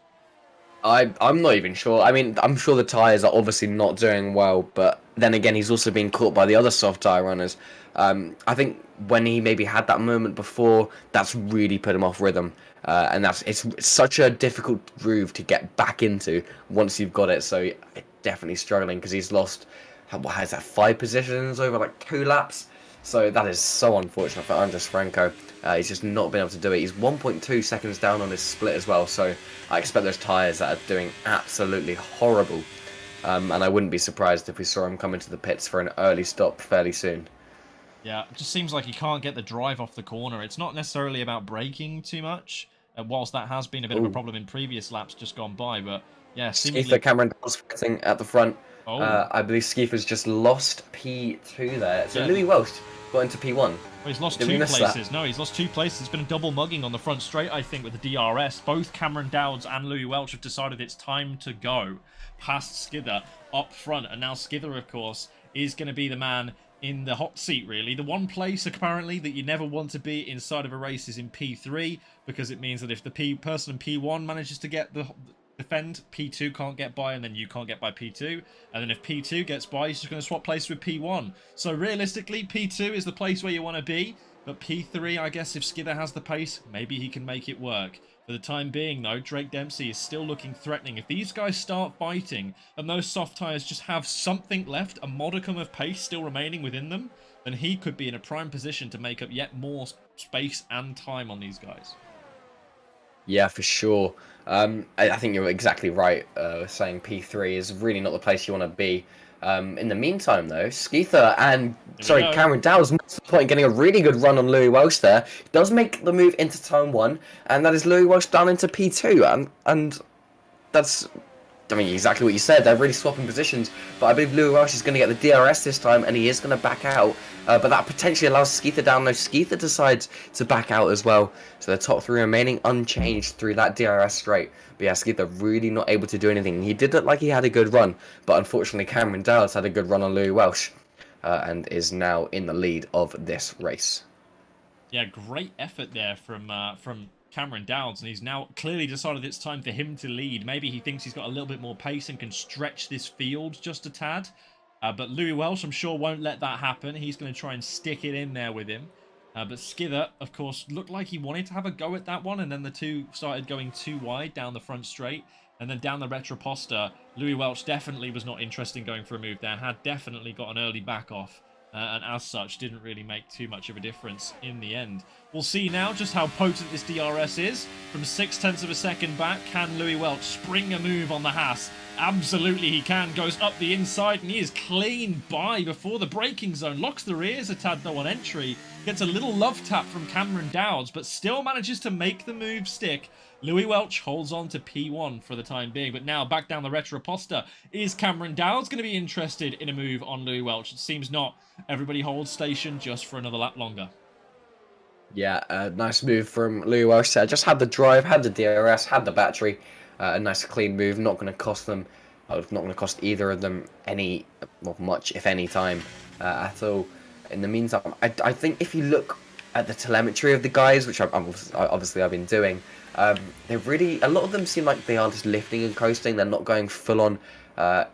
I'm not even sure. I mean, I'm sure the tyres are obviously not doing well, but then again, he's also been caught by the other soft tyre runners. I think when he maybe had that moment before, that's really put him off rhythm. And it's such a difficult groove to get back into once you've got it. So definitely struggling, because he's lost, what is that, 5 positions over like 2 laps. So that is so unfortunate for Andres Frenko. He's just not been able to do it. He's 1.2 seconds down on his split as well. So I expect those tyres that are doing absolutely horrible. And I wouldn't be surprised if we saw him come into the pits for an early stop fairly soon. Yeah, it just seems like he can't get the drive off the corner. It's not necessarily about braking too much, whilst that has been a bit of a problem in previous laps just gone by. But yeah, seemingly... Skeefer Cameron was fighting at the front. Oh. I believe Skeefer's just lost P2 there. So Louis Welsh got into P1. Well, he's lost Did 2 we miss places. that? No, he's lost 2 places. It's been a double mugging on the front straight, I think, with the DRS. Both Cameron Dowds and Louis Welch have decided it's time to go past Skither up front. And now Skither, of course, is going to be the man in the hot seat, really. The one place, apparently, that you never want to be inside of a race is in P3, because it means that if the person in P1 manages to get the defend, P2 can't get by, and then you can't get by P2. And then if P2 gets by, he's just going to swap places with P1. So realistically, P2 is the place where you want to be. But P3, I guess, if Skidder has the pace, maybe he can make it work. For the time being, though, Drake Dempsey is still looking threatening. If these guys start fighting, and those soft tyres just have something left, a modicum of pace still remaining within them, then he could be in a prime position to make up yet more space and time on these guys. Yeah, for sure. I think you're exactly right saying P3 is really not the place you want to be. In the meantime, though, Skeether and Cameron Dowds missed the point, getting a really good run on Louis Welsh there. He does make the move into turn 1, and that is Louis Welsh down into P2, and that's, I mean, exactly what you said. They're really swapping positions, but I believe Louis Welsh is going to get the DRS this time, and he is going to back out. But that potentially allows Skeether down. No, Skeether decides to back out as well. So the top 3 remaining unchanged through that DRS straight. But yeah, Skeether really not able to do anything. He did look like he had a good run, but unfortunately Cameron Dowds had a good run on Louis Welsh, and is now in the lead of this race. Yeah, great effort there from Cameron Dowds, and he's now clearly decided it's time for him to lead. Maybe he thinks he's got a little bit more pace and can stretch this field just a tad. But Louis Welsh, I'm sure, won't let that happen. He's going to try and stick it in there with him. But Skither, of course, looked like he wanted to have a go at that one, and then the two started going too wide down the front straight. And then down the Retroposta, Louis Welch definitely was not interested in going for a move there, had definitely got an early back off. And as such, didn't really make too much of a difference in the end. We'll see now just how potent this DRS is. From 0.6 of a second back, can Louis Welch spring a move on the Haas? Absolutely he can. Goes up the inside, and he is clean by before the braking zone. Locks the rears a tad though on entry. Gets a little love tap from Cameron Dowds, but still manages to make the move stick. Louis Welch holds on to P1 for the time being, but now back down the Retroposta. Is Cameron Dowds going to be interested in a move on Louis Welch? It seems not. Everybody holds station just for another lap longer. Yeah, nice move from Louis Welsh there. Just had the drive, had the DRS, had the battery. A nice clean move, not going to cost them, not going to cost either of them any, well, much, if any, time at all. In the meantime, I think if you look at the telemetry of the guys, which obviously I've been doing, they really, a lot of them seem like they are just lifting and coasting. They're not going full on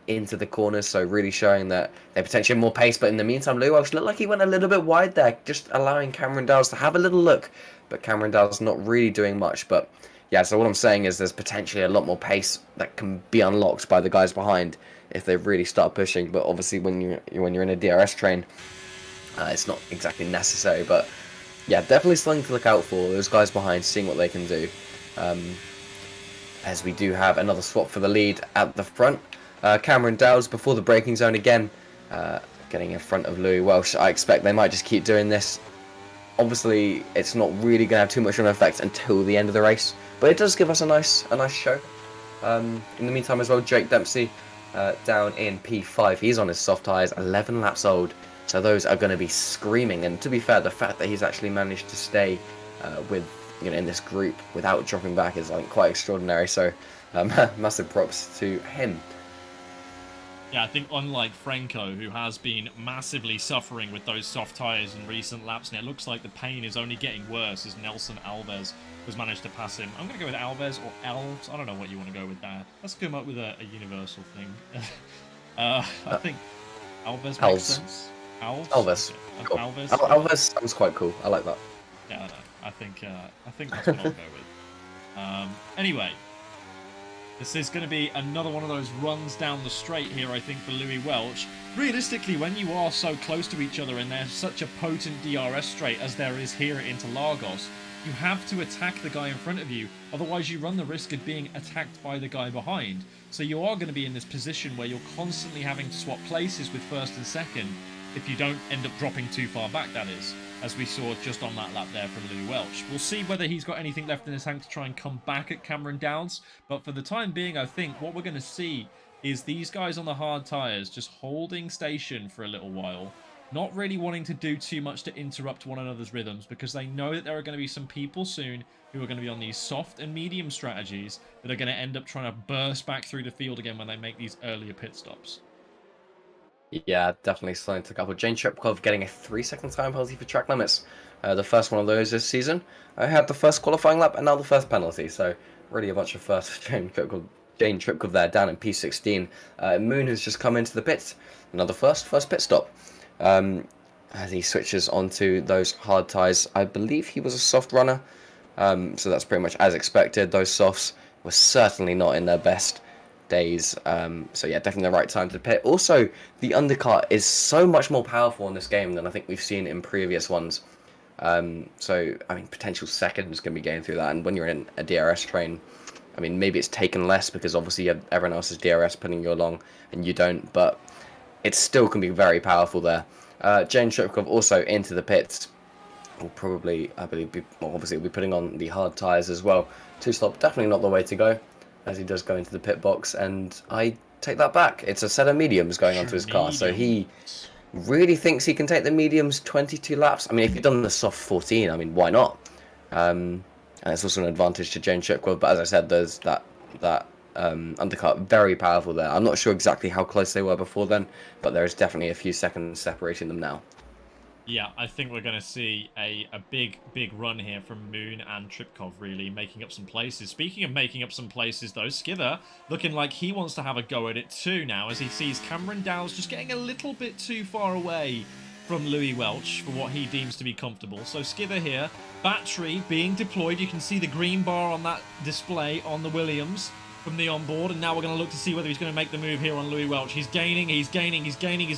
into the corners, so really showing that they potentially have more pace. But in the meantime, Louis Welsh looked like he went a little bit wide there, just allowing Cameron Dowds to have a little look. But Cameron Dowds not really doing much. But yeah, so what I'm saying is there's potentially a lot more pace that can be unlocked by the guys behind if they really start pushing. But obviously when you're in a DRS train, it's not exactly necessary. But yeah, definitely something to look out for. Those guys behind, seeing what they can do. As we do have another swap for the lead at the front. Cameron Dowles before the braking zone again, getting in front of Louis Welsh. I expect they might just keep doing this. Obviously, it's not really going to have too much of an effect until the end of the race, but it does give us a nice show. In the meantime as well, Jake Dempsey down in P5. He's on his soft tyres, 11 laps old, so those are going to be screaming. And to be fair, the fact that he's actually managed to stay with in this group without dropping back is quite extraordinary. So massive props to him. Yeah, I think unlike Franco, who has been massively suffering with those soft tyres in recent laps, and it looks like the pain is only getting worse as Nelson Alves has managed to pass him. I'm going to go with Alves or Elves. I don't know what you want to go with there. Let's come up with a universal thing. I think Alves makes sense. Alves. Okay. Cool. Alves. Alves sounds quite cool. I like that. Yeah, I think that's what I'll go with. Anyway. This is going to be another one of those runs down the straight here, I think, for Louis Welch. Realistically, when you are so close to each other and there's such a potent DRS straight as there is here at Interlagos, you have to attack the guy in front of you. Otherwise, you run the risk of being attacked by the guy behind. So you are going to be in this position where you're constantly having to swap places with first and second if you don't end up dropping too far back, that is, as we saw just on that lap there from Louis Welch. We'll see whether he's got anything left in his tank to try and come back at Cameron Downs, but for the time being, I think what we're going to see is these guys on the hard tyres just holding station for a little while, not really wanting to do too much to interrupt one another's rhythms, because they know that there are going to be some people soon who are going to be on these soft and medium strategies that are going to end up trying to burst back through the field again when they make these earlier pit stops. Yeah, definitely slowing to a couple. Jane Tripkov getting a 3-second time penalty for track limits. The first one of those this season. I had the first qualifying lap and now the first penalty. So really a bunch of first Jane Tripkov there down in P16. Moon has just come into the pits. Another first pit stop. As he switches onto those hard tyres. I believe he was a soft runner. So that's pretty much as expected. Those softs were certainly not in their best days, so yeah, definitely the right time to pit. Also, the undercut is so much more powerful in this game than I think we've seen in previous ones. So I mean, potential seconds can be going through that, and when you're in a DRS train, I mean, maybe it's taken less because obviously you have everyone else's DRS putting you along and you don't, but it still can be very powerful there. Jane Tripkov also into the pits. Will probably, I believe, obviously will be putting on the hard tyres as well. Two stop, definitely not the way to go, as he does go into the pit box, and I take that back. It's a set of mediums going onto his car, so he really thinks he can take the mediums 22 laps. I mean, if you've done the soft 14, I mean, why not? And it's also an advantage to Jane Chipwood, but as I said, there's that undercut, very powerful there. I'm not sure exactly how close they were before then, but there is definitely a few seconds separating them now. Yeah, I think we're going to see a big run here from Moon and Tripkov, really, making up some places. Speaking of making up some places, though, Skither looking like he wants to have a go at it too now, as he sees Cameron Dowles just getting a little bit too far away from Louis Welch for what he deems to be comfortable. So Skither here, battery being deployed. You can see the green bar on that display on the Williams from the onboard, and now we're going to look to see whether he's going to make the move here on Louis Welch. He's gaining, he's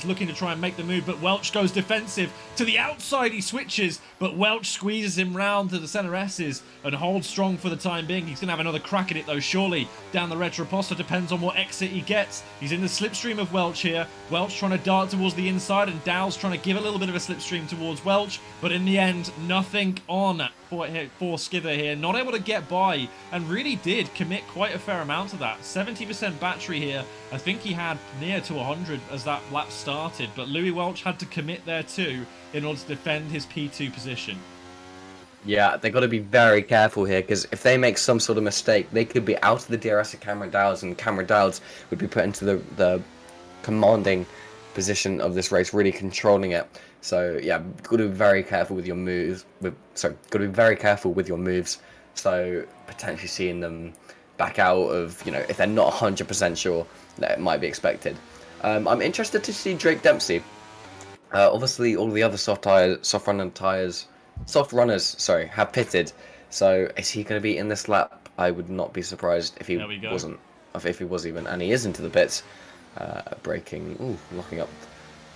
looking to try and make the move, but Welch goes defensive. To the outside he switches, but Welch squeezes him round to the center S's and holds strong for the time being. He's going to have another crack at it though, surely, down the Retroposta. Depends on what exit he gets. He's in the slipstream of Welch here. Welch trying to dart towards the inside, and Dow's trying to give a little bit of a slipstream towards Welch, but in the end, nothing on for Skither here. Not able to get by, and really did commit quite a fair amount of that. 70% battery here. I think he had near to 100 as that lap started, but Louis Welch had to commit there too in order to defend his P2 position. Yeah, they've got to be very careful here, because if they make some sort of mistake, they could be out of the DRS of Cameron Dowles, and Cameron Dowles would be put into the commanding position of this race, really controlling it. So yeah, got to be very careful with your moves. Got to be very careful with your moves. So potentially seeing them back out of, if they're not 100% sure, that it might be expected. I'm interested to see Drake Dempsey. Obviously, all the other soft runners, have pitted. So is he going to be in this lap? I would not be surprised if he wasn't. If he was even, and he is into the pits, braking, locking up,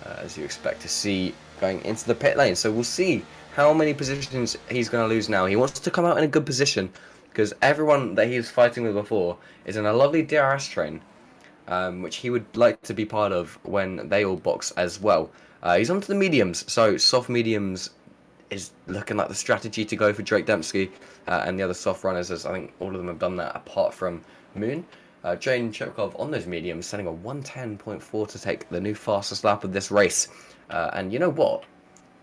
as you expect to see, going into the pit lane. So we'll see how many positions he's going to lose now. He wants to come out in a good position, because everyone that he was fighting with before is in a lovely DRS train. which he would like to be part of when they all box as well. He's onto the mediums, so soft mediums is looking like the strategy to go for Drake Dempsey and the other soft runners, as I think all of them have done that apart from Moon. Jane Cherkov on those mediums, setting a 110.4 to take the new fastest lap of this race. And you know what?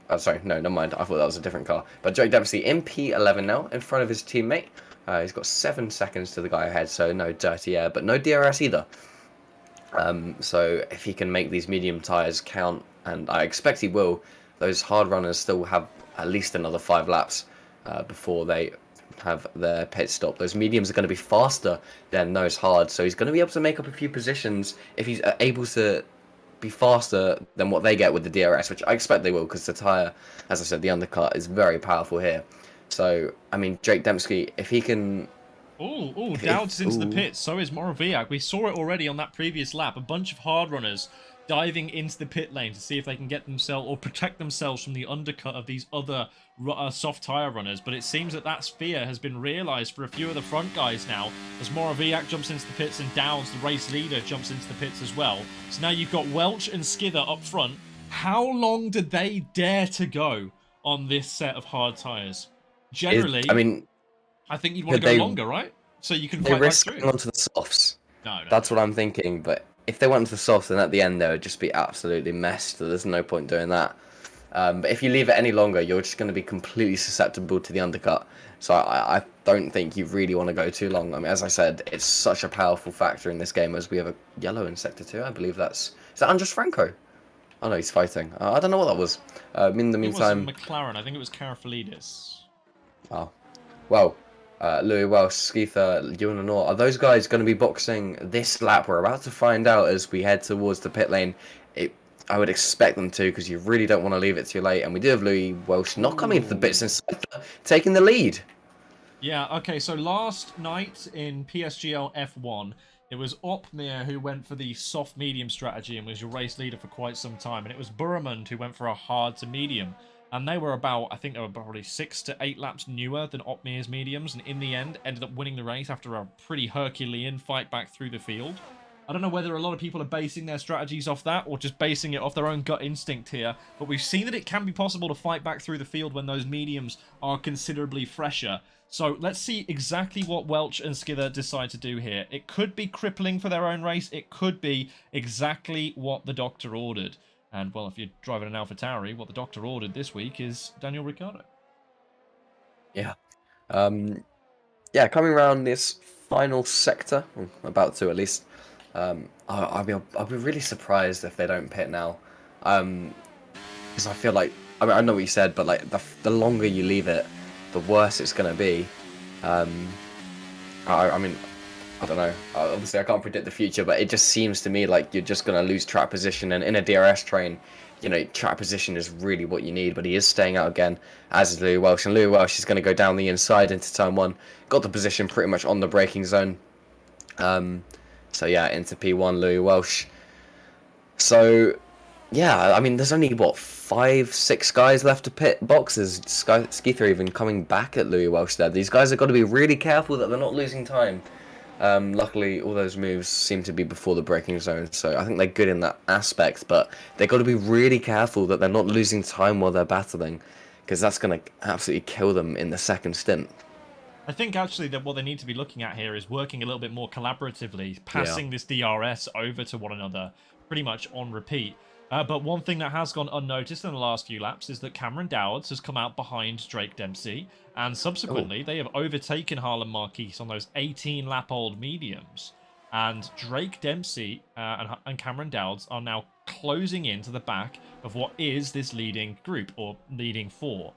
Oh, sorry, no, never mind. I thought that was a different car. But Drake Dempsey in P11 now, in front of his teammate. He's got 7 seconds to the guy ahead, so no dirty air, but no DRS either. So if he can make these medium tyres count, and I expect he will, those hard runners still have at least another 5 laps before they have their pit stop. Those mediums are going to be faster than those hard, so he's going to be able to make up a few positions if he's able to be faster than what they get with the DRS, which I expect they will, because the tyre, as I said, the undercut is very powerful here. So, I mean, Drake Dempsey, if he can... Oh, Dowd's into the pits. So is Moroviak. We saw it already on that previous lap. A bunch of hard runners diving into the pit lane to see if they can get themselves or protect themselves from the undercut of these other soft tyre runners. But it seems that that fear has been realised for a few of the front guys now, as Moroviak jumps into the pits and Dowds, the race leader, jumps into the pits as well. So now you've got Welch and Skither up front. How long did they dare to go on this set of hard tyres? Generally, I think you'd want to go longer, right? So you can fight right through. They risk onto the softs. No. That's what I'm thinking, but if they went into the softs, then at the end they would just be absolutely messed, so there's no point doing that. But if you leave it any longer, you're just going to be completely susceptible to the undercut. So I don't think you really want to go too long. I mean, as I said, it's such a powerful factor in this game, as we have a yellow in Sector 2. I believe is that Andres Franco? Oh no, he's fighting. I don't know what that was. In the meantime... It wasn't McLaren, I think it was Karafalidis. Oh. Well, Louis Welsh, Skeether, Ewan and Nor, are those guys going to be boxing this lap? We're about to find out as we head towards the pit lane. I would expect them to, because you really don't want to leave it too late. And we do have Louis Welsh not coming into the bits and taking the lead. Yeah, okay, so last night in PSGL F1, it was Opmir who went for the soft medium strategy and was your race leader for quite some time. And it was Burmond who went for a hard to medium. And they were I think they were probably 6 to 8 laps newer than Opmir's mediums. And in the end, ended up winning the race after a pretty Herculean fight back through the field. I don't know whether a lot of people are basing their strategies off that or just basing it off their own gut instinct here. But we've seen that it can be possible to fight back through the field when those mediums are considerably fresher. So let's see exactly what Welch and Skither decide to do here. It could be crippling for their own race. It could be exactly what the doctor ordered. And, well, if you're driving an AlphaTauri, what the doctor ordered this week is Daniel Ricciardo. Yeah. Yeah, coming around this final sector, about to at least, I'll be really surprised if they don't pit now. Because I feel like, I mean, I know what you said, but like the longer you leave it, the worse it's going to be. I mean, I don't know. Obviously, I can't predict the future, but it just seems to me like you're just going to lose track position. And in a DRS train, you know, track position is really what you need. But he is staying out again, as is Louis Welsh. And Louis Welsh is going to go down the inside into turn 1. Got the position pretty much on the braking zone. So yeah, into P1, Louis Welsh. So yeah, I mean, there's only what 5, 6 guys left to pit boxes. Skeether even coming back at Louis Welsh there. These guys have got to be really careful that they're not losing time. Luckily, all those moves seem to be before the braking zone, so I think they're good in that aspect, but they've got to be really careful that they're not losing time while they're battling, because that's going to absolutely kill them in the second stint. I think actually that what they need to be looking at here is working a little bit more collaboratively, passing this DRS over to one another pretty much on repeat. But one thing that has gone unnoticed in the last few laps is that Cameron Dowds has come out behind Drake Dempsey, and subsequently they have overtaken Harlan Marquise on those 18-lap-old mediums. And Drake Dempsey and Cameron Dowds are now closing in to the back of what is this leading group, or leading 4.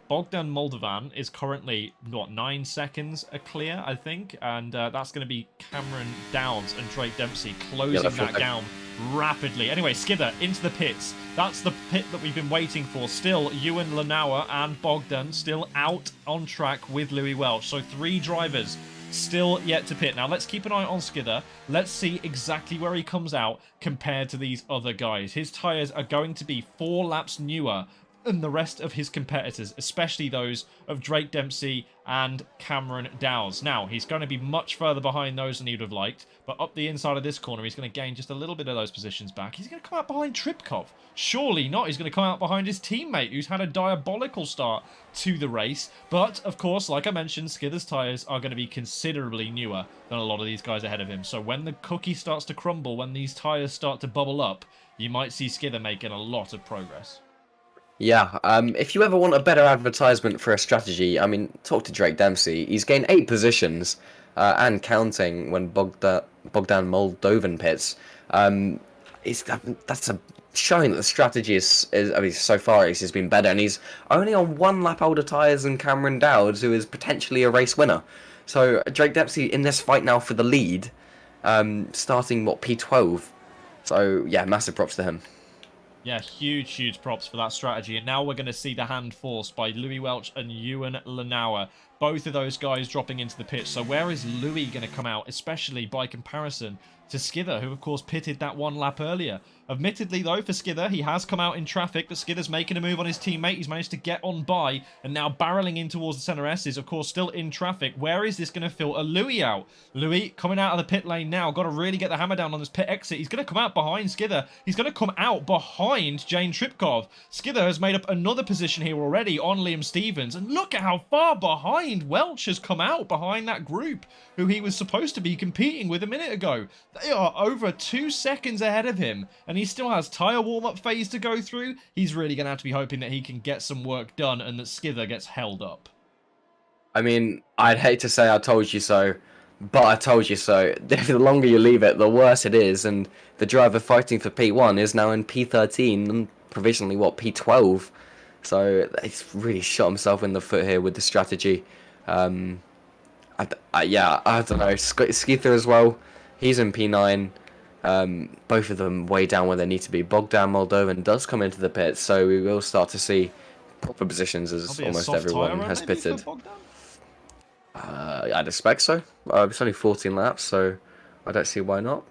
Bogdan Moldovan is currently, 9 seconds clear, I think, and that's going to be Cameron Dowds and Drake Dempsey closing that down rapidly. Anyway, Skither into the pits. That's the pit that we've been waiting for. Still, Ewan Lanauer and Bogdan still out on track with Louis Welch. So 3 drivers still yet to pit. Now, let's keep an eye on Skither. Let's see exactly where he comes out compared to these other guys. His tyres are going to be 4 laps newer than the rest of his competitors, especially those of Drake Dempsey and Cameron Dowds. Now, he's going to be much further behind those than he would have liked, but up the inside of this corner, he's going to gain just a little bit of those positions back. He's going to come out behind Tripkov. Surely not. He's going to come out behind his teammate, who's had a diabolical start to the race. But, of course, like I mentioned, Skither's tyres are going to be considerably newer than a lot of these guys ahead of him. So when the cookie starts to crumble, when these tyres start to bubble up, you might see Skither making a lot of progress. Yeah, if you ever want a better advertisement for a strategy, I mean, talk to Drake Dempsey. He's gained 8 positions and counting when Bogdan Moldovan pits. That's a showing that the strategy is I mean, so far he's been better, and he's only on 1 lap older tyres than Cameron Dowds, who is potentially a race winner. So Drake Dempsey in this fight now for the lead, starting P12. So yeah, massive props to him. Yeah, huge props for that strategy. And now we're going to see the hand forced by Louis Welch and Ewan Lanauer. Both of those guys dropping into the pit. So where is Louis going to come out, especially by comparison to Skither, who of course pitted that 1 lap earlier? Admittedly though, for Skither, he has come out in traffic, but Skither's making a move on his teammate. He's managed to get on by, and now barreling in towards the center S is of course still in traffic. Where is this going to filter Louis out? Louis coming out of the pit lane now. Got to really get the hammer down on this pit exit. He's going to come out behind Skither. He's going to come out behind Jane Tripkov. Skither has made up another position here already on Liam Stevens, and look at how far behind Welch has come out behind that group who he was supposed to be competing with a minute ago. They are over 2 seconds ahead of him, and he still has tyre warm-up phase to go through. He's really going to have to be hoping that he can get some work done and that Skither gets held up. I mean, I'd hate to say I told you so, but I told you so. The longer you leave it, the worse it is, and the driver fighting for P1 is now in P13 and provisionally, P12. So he's really shot himself in the foot here with the strategy. Yeah, I don't know. Skither as well. He's in P9. Both of them way down where they need to be. Bogdan Moldovan does come into the pits, so we will start to see proper positions as almost everyone has pitted. I'd expect so. It's only 14 laps, so I don't see why not.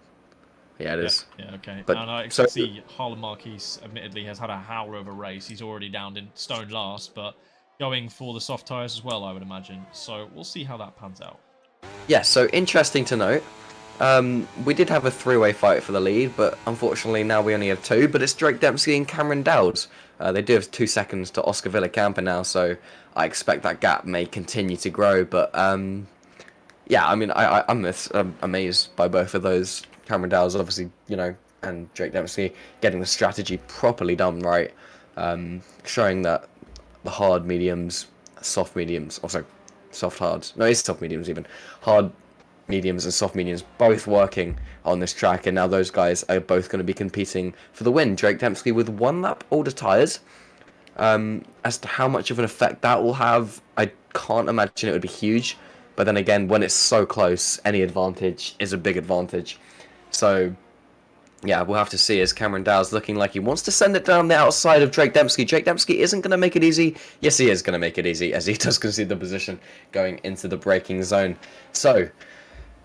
Yeah, it is. Yeah, okay. But, and I can see Harlan Marquis admittedly has had a howler of a race. He's already down in stone last, but going for the soft tyres as well, I would imagine. So we'll see how that pans out. Yeah, so interesting to note. We did have a 3-way fight for the lead, but unfortunately now we only have 2. But it's Drake Dempsey and Cameron Dowds. They do have 2 seconds to Oscar Villacampa now, so I expect that gap may continue to grow. But yeah, I mean, I'm amazed by both of those. Cameron Dowds, obviously, and Drake Dempsey getting the strategy properly done right, showing that the hard mediums, soft mediums, also soft hards. No, it's soft mediums even. Hard mediums and soft mediums both working on this track, and now those guys are both going to be competing for the win. Drake Dempsey with 1 lap older tyres. As to how much of an effect that will have, I can't imagine it would be huge. But then again, when it's so close, any advantage is a big advantage. So yeah, we'll have to see, as Cameron Dow's looking like he wants to send it down the outside of Drake Dempsey. Drake Dempsey isn't going to make it easy. Yes, he is going to make it easy, as he does concede the position going into the braking zone. So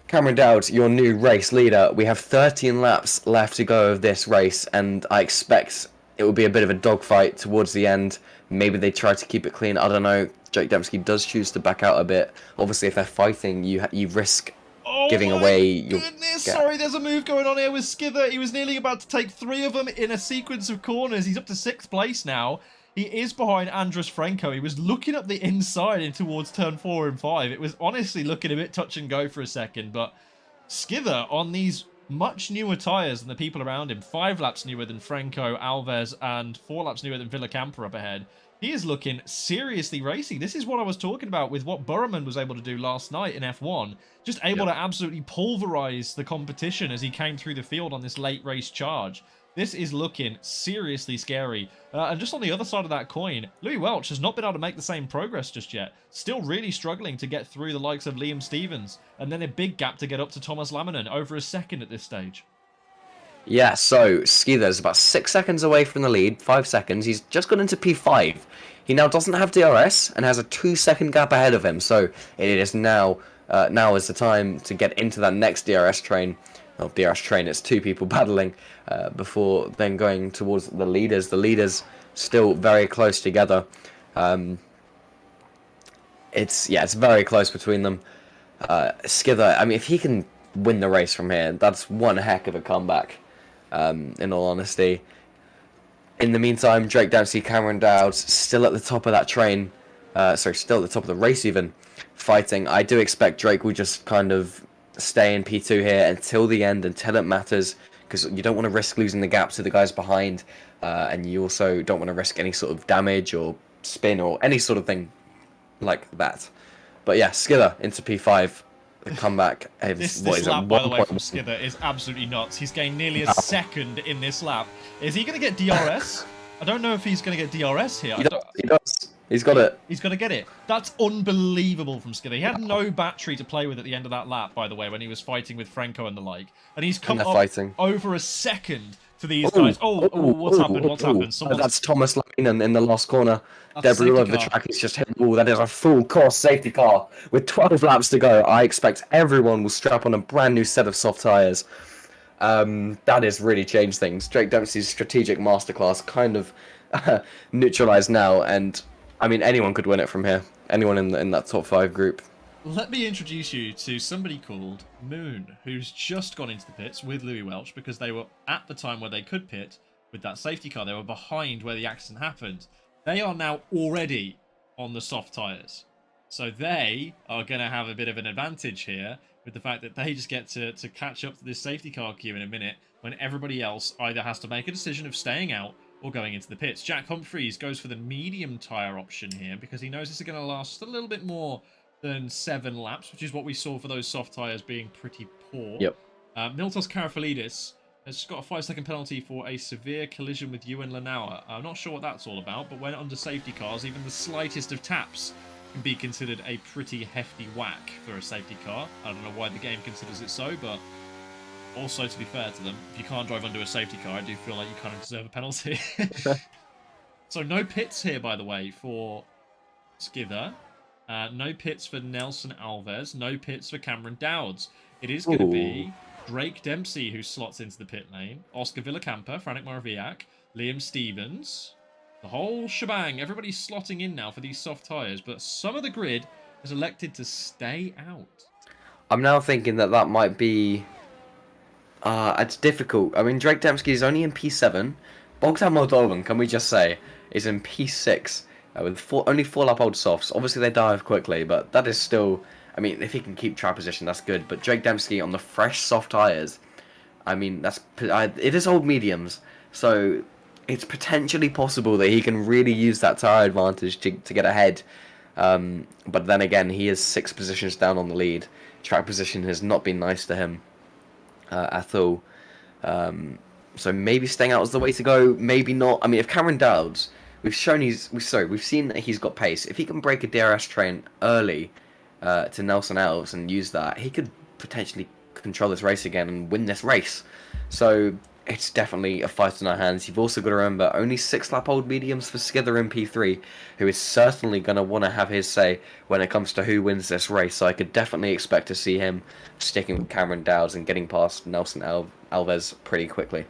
Cameron Dowd, your new race leader. We have 13 laps left to go of this race, and I expect it will be a bit of a dogfight towards the end. Maybe they try to keep it clean. I don't know. Drake Dempsey does choose to back out a bit. Obviously, if they're fighting, you risk giving away your... Goodness, sorry, there's a move going on here with Skither. He was nearly about to take 3 of them in a sequence of corners. He's up to 6th place now. He is behind Andres Franco. He was looking up the inside in towards turn 4 and 5. It was honestly looking a bit touch and go for a second, but Skither on these much newer tyres than the people around him. 5 laps newer than Franco, Alves, and 4 laps newer than Villacampa up ahead. He is looking seriously racy. This is what I was talking about with what Burman was able to do last night in F1. Just able to absolutely pulverise the competition as he came through the field on this late race charge. This is looking seriously scary. And just on the other side of that coin, Louis Welch has not been able to make the same progress just yet. Still really struggling to get through the likes of Liam Stevens. And then a big gap to get up to Thomas Laminen, over a second at this stage. Yeah, so Skither's about 6 seconds away from the lead, 5 seconds. He's just gone into P5. He now doesn't have DRS and has a 2-second gap ahead of him. So it is now is the time to get into that next DRS train. Well, DRS train, it's 2 people battling before then going towards the leaders. The leaders still very close together. It's very close between them. Skither, I mean, if he can win the race from here, that's one heck of a comeback. In all honesty. In the meantime, Drake Dempsey, Cameron Dowds still at the top of that train. Still at the top of the race even, fighting. I do expect Drake will just kind of stay in P2 here until the end, until it matters, because you don't want to risk losing the gap to the guys behind, and you also don't want to risk any sort of damage or spin or any sort of thing like that. But yeah, Skither into P5. The comeback. This lap, by the way, from Skither is absolutely nuts. He's gained nearly a second in this lap. Is he going to get DRS? I don't know if he's going to get DRS here. He does. He's got it. He's going to get it. That's unbelievable from Skither. He had no battery to play with at the end of that lap, by the way, when he was fighting with Franco and the like. And he's come up over a second to these guys. What's happened? What's happened? That's Thomas Laminen in the last corner. Debris all over the track. He's just hit. That is a full course safety car with 12 laps to go. I expect everyone will strap on a brand new set of soft tyres. That has really changed things. Drake Dempsey's strategic masterclass kind of neutralised now, and I mean anyone could win it from here. Anyone in that top 5 group. Let me introduce you to somebody called Moon, who's just gone into the pits with Louis Welch because they were at the time where they could pit with that safety car. They were behind where the accident happened. They are now already on the soft tyres. So they are going to have a bit of an advantage here with the fact that they just get to catch up to this safety car queue in a minute when everybody else either has to make a decision of staying out or going into the pits. Jack Humphreys goes for the medium tyre option here because he knows this is going to last a little bit more than 7 laps, which is what we saw for those soft tyres being pretty poor. Yep. Miltos Karafalidis has just got a 5-second penalty for a severe collision with Ewan Lanauer. I'm not sure what that's all about, but when under safety cars, even the slightest of taps can be considered a pretty hefty whack for a safety car. I don't know why the game considers it so, but also, to be fair to them, if you can't drive under a safety car, I do feel like you kind of deserve a penalty. So no pits here, by the way, for Skither. No pits for Nelson Alves. No pits for Cameron Dowds. It is going to be Drake Dempsey who slots into the pit lane. Oscar Villacampa, Franek Moraviak, Liam Stevens. The whole shebang. Everybody's slotting in now for these soft tyres, but some of the grid has elected to stay out. I'm now thinking that might be... it's difficult. I mean, Drake Dempsey is only in P7. Bogdan Moldovan, can we just say, is in P6 with only 4 lap old softs. Obviously, they dive quickly, but that is still... I mean, if he can keep track position, that's good. But Drake Dempsey on the fresh soft tyres, I mean, it is old mediums, so it's potentially possible that he can really use that tyre advantage to get ahead. But then again, he is 6 positions down on the lead. Track position has not been nice to him at all. So maybe staying out is the way to go. Maybe not. I mean, if Cameron Dowds, we've seen that he's got pace. If he can break a DRS train early to Nelson Alves and use that, he could potentially control this race again and win this race. So it's definitely a fight in our hands. You've also got to remember, only 6 lap old mediums for Skither in P3, who is certainly going to want to have his say when it comes to who wins this race. So I could definitely expect to see him sticking with Cameron Dowds and getting past Nelson Alves pretty quickly.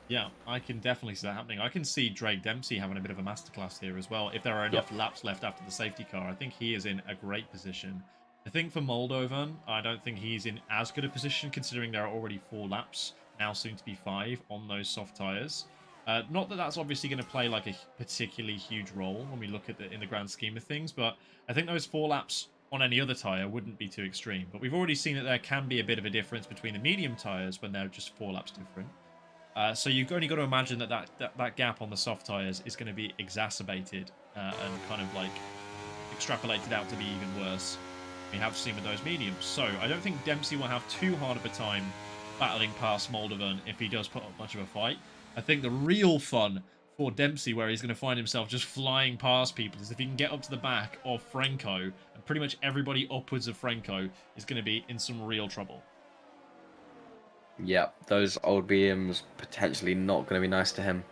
Yeah, I can definitely see that happening. I can see Drake Dempsey having a bit of a masterclass here as well. If there are enough laps left after the safety car, I think he is in a great position. I think for Moldovan, I don't think he's in as good a position considering there are already 4 laps, now soon to be 5, on those soft tyres. Not that that's obviously going to play like a particularly huge role when we look at in the grand scheme of things, but I think those 4 laps on any other tyre wouldn't be too extreme. But we've already seen that there can be a bit of a difference between the medium tyres when they're just 4 laps different. So you've only got to imagine that gap on the soft tyres is going to be exacerbated and kind of like extrapolated out to be even worse. We have seen with those mediums. So I don't think Dempsey will have too hard of a time battling past Moldovan if he does put up much of a fight. I think the real fun for Dempsey, where he's going to find himself just flying past people, is if he can get up to the back of Franco, and pretty much everybody upwards of Franco is going to be in some real trouble. Yeah, those old BMs potentially not going to be nice to him.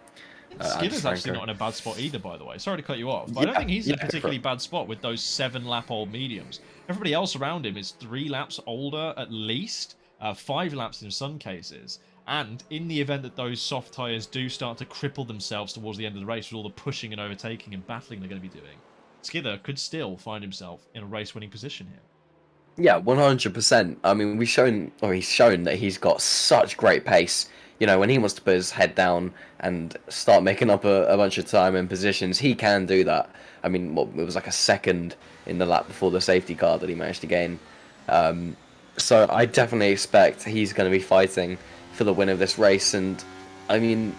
Skitter's actually not in a bad spot either, by the way. Sorry to cut you off, but I don't think he's in a particularly bad spot with those 7 lap old mediums. Everybody else around him is 3 laps older at least, 5 laps in some cases. And in the event that those soft tyres do start to cripple themselves towards the end of the race with all the pushing and overtaking and battling they're going to be doing, Skither could still find himself in a race-winning position here. Yeah, 100%. I mean, he's shown that he's got such great pace. You know, when he wants to put his head down and start making up a bunch of time in positions, he can do that. I mean, it was like a second in the lap before the safety car that he managed to gain. So I definitely expect he's going to be fighting for the win of this race. And, I mean,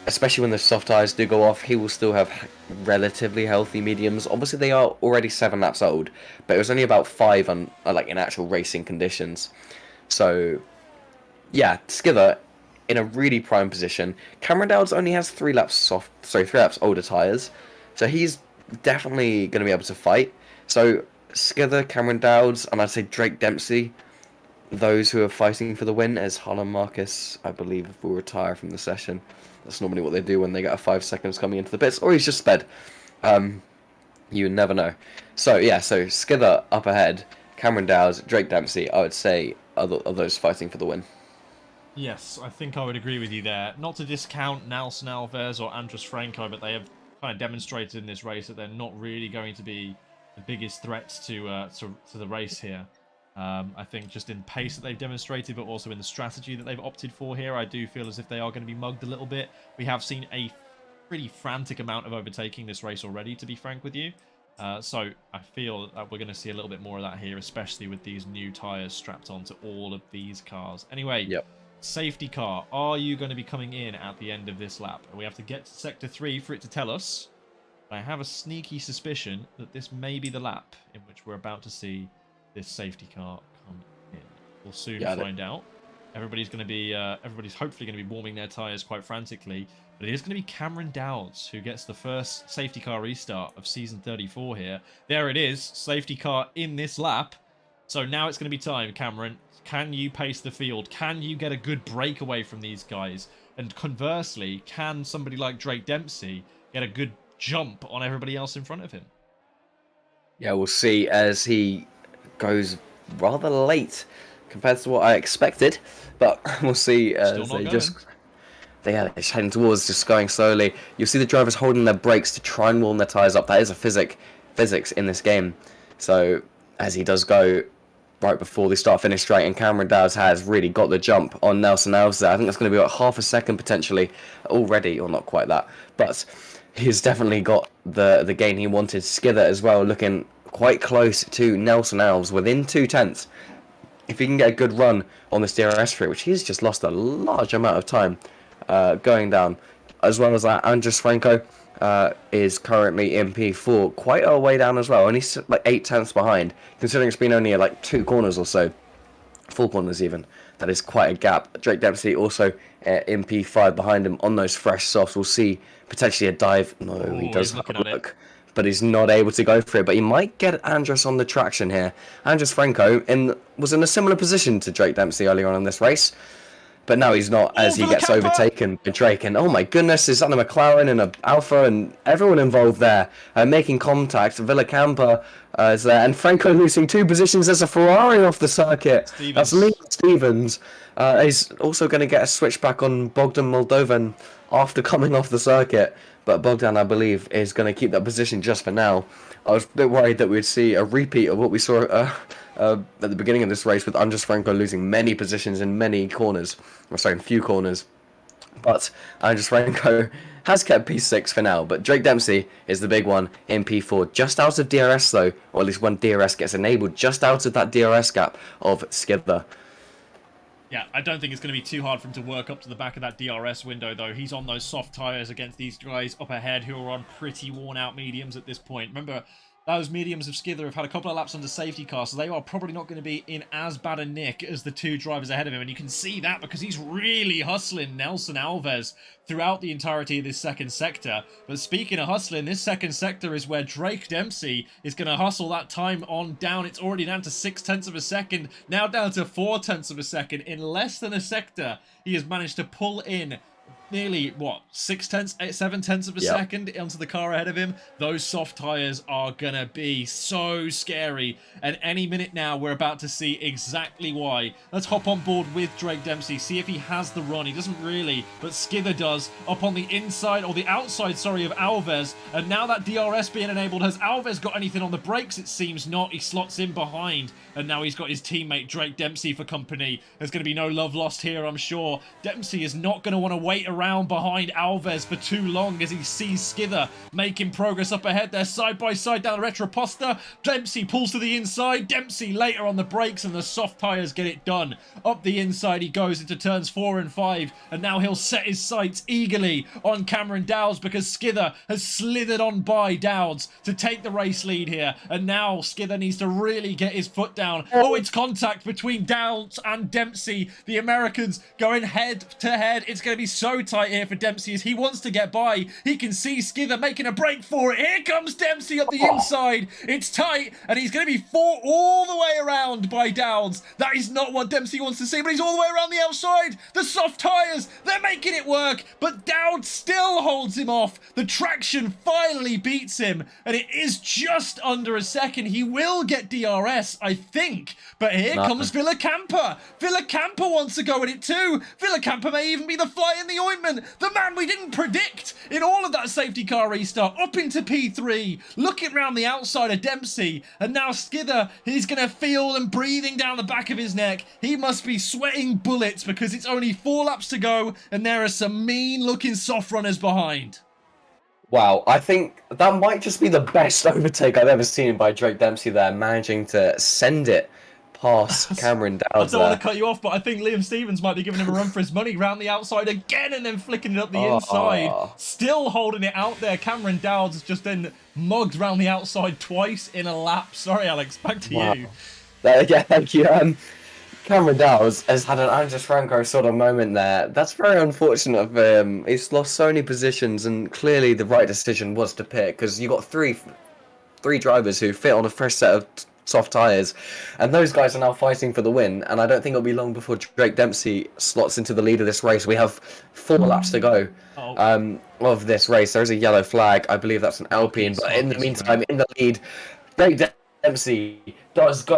especially when the soft tyres do go off, he will still have relatively healthy mediums. Obviously, they are already 7 laps old, but it was only about 5 on in actual racing conditions. So, yeah, Skither in a really prime position. Cameron Dowds only has 3 laps older tyres, so he's definitely going to be able to fight. So, Skither, Cameron Dowds, and I'd say Drake Dempsey, those who are fighting for the win, as Harlan Marcus, I believe, will retire from the session. That's normally what they do when they get a 5 seconds coming into the pits, or he's just sped. You never know. So yeah, so Skither up ahead, Cameron Dowds, Drake Dempsey, I would say are those fighting for the win. Yes, I think I would agree with you there. Not to discount Nelson Alves or Andres Franco, but they have kind of demonstrated in this race that they're not really going to be the biggest threats to the race here. I think just in pace that they've demonstrated, but also in the strategy that they've opted for here, I do feel as if they are going to be mugged a little bit. We have seen a pretty frantic amount of overtaking this race already, to be frank with you. So I feel that we're going to see a little bit more of that here, especially with these new tyres strapped onto all of these cars. Anyway, Yep. Safety car, are you going to be coming in at the end of this lap? We have to get to Sector 3 for it to tell us. I have a sneaky suspicion that this may be the lap in which we're about to see this safety car come in. We'll soon find out. Everybody's hopefully going to be warming their tyres quite frantically, but it is going to be Cameron Dowds who gets the first safety car restart of season 34 here. There it is, safety car in this lap. So now it's going to be time, Cameron. Can you pace the field? Can you get a good breakaway from these guys? And conversely, can somebody like Drake Dempsey get a good jump on everybody else in front of him? Yeah, we'll see as he goes rather late compared to what I expected, but we'll see as they're heading towards, just going slowly. You'll see the drivers holding their brakes to try and warm their tyres up. That is a physics in this game. So as he does go right before the start-finish straight, and Cameron Dowds has really got the jump on Nelson Alves there. I think that's going to be about half a second potentially already, or not quite that, but he's definitely got the gain he wanted. Skither as well, looking quite close to Nelson Alves, within 2/10. If he can get a good run on this DRS free, which he's just lost a large amount of time going down, as well as that, Andres Franco is currently in P4, quite a way down as well, only like 8/10 behind, considering it's been only like 2 corners or so, 4 corners even. That is quite a gap. Drake Dempsey also in P5 behind him on those fresh softs. We'll see potentially a dive. No, he does have a look, but he's not able to go for it. But he might get Andres on the traction here. Andres Franco was in a similar position to Drake Dempsey earlier on in this race, but now he's not, as he gets overtaken by Drake. And oh my goodness, is that a McLaren and an Alpha and everyone involved there making contact. Villacampa is there, and Franco losing 2 positions. There's a Ferrari off the circuit. That's Lee Stevens. He's also going to get a switchback on Bogdan Moldovan after coming off the circuit. But Bogdan, I believe, is going to keep that position just for now. I was a bit worried that we'd see a repeat of what we saw at the beginning of this race, with Andres Franco losing many positions in many corners. In few corners. But Andres Franco has kept P6 for now. But Drake Dempsey is the big one in P4. Just out of DRS, though, or at least when DRS gets enabled, just out of that DRS gap of Skither. Yeah, I don't think it's going to be too hard for him to work up to the back of that DRS window, though. He's on those soft tyres against these guys up ahead who are on pretty worn-out mediums at this point. Remember, those mediums of Skither have had a couple of laps under safety car, so they are probably not going to be in as bad a nick as the 2 drivers ahead of him. And you can see that because he's really hustling Nelson Alves throughout the entirety of this second sector. But speaking of hustling, this second sector is where Drake Dempsey is going to hustle that time on down. It's already down to 0.6 of a second, now down to 0.4 of a second. In less than a sector, he has managed to pull in nearly, what, 7/10 of a second onto the car ahead of him. Those soft tyres are going to be so scary. And any minute now, we're about to see exactly why. Let's hop on board with Drake Dempsey, see if he has the run. He doesn't really, but Skither does. Up on the inside, or the outside, sorry, of Alves. And now that DRS being enabled, has Alves got anything on the brakes? It seems not. He slots in behind. And now he's got his teammate Drake Dempsey for company. There's going to be no love lost here, I'm sure. Dempsey is not going to want to wait around behind Alves for too long as he sees Skither making progress up ahead. They're side by side down the Retroposta. Dempsey pulls to the inside. Dempsey later on the brakes, and the soft tyres get it done. Up the inside he goes into turns 4 and 5, and now he'll set his sights eagerly on Cameron Dowds because Skither has slithered on by Dowds to take the race lead here. And now Skither needs to really get his foot down. Oh, it's contact between Dowds and Dempsey. The Americans going head to head. It's going to be so tight here for Dempsey as he wants to get by. He can see Skither making a break for it. Here comes Dempsey up the inside. It's tight, and he's going to be fought all the way around by Dowds. That is not what Dempsey wants to see, but he's all the way around the outside. The soft tyres, they're making it work, but Dowds still holds him off. The traction finally beats him, and it is just under a second. He will get DRS, I think, but here comes Villacampa. Villacampa wants to go at it too. Villacampa may even be the fly in the ointment. The man we didn't predict in all of that safety car restart, up into P3, looking round the outside of Dempsey, and now Skither, he's going to feel them breathing down the back of his neck. He must be sweating bullets because it's only 4 laps to go, and there are some mean-looking soft runners behind. Wow, I think that might just be the best overtake I've ever seen by Drake Dempsey there, managing to send it past Cameron Dowds. I don't want to cut you off, but I think Liam Stevens might be giving him a run for his money round the outside again and then flicking it up the inside. Still holding it out there. Cameron Dowds has just been mugged round the outside twice in a lap. Sorry, Alex, back to you. Yeah, thank you. Cameron Dowds has had an Andres Franco sort of moment there. That's very unfortunate of him. He's lost so many positions, and clearly the right decision was to pick, because you got three drivers who fit on a fresh set of soft tyres, and those guys are now fighting for the win, and I don't think it'll be long before Drake Dempsey slots into the lead of this race. We have 4 laps to go of this race. There is a yellow flag. I believe that's an Alpine, but in the meantime, in the lead, Drake Dempsey does go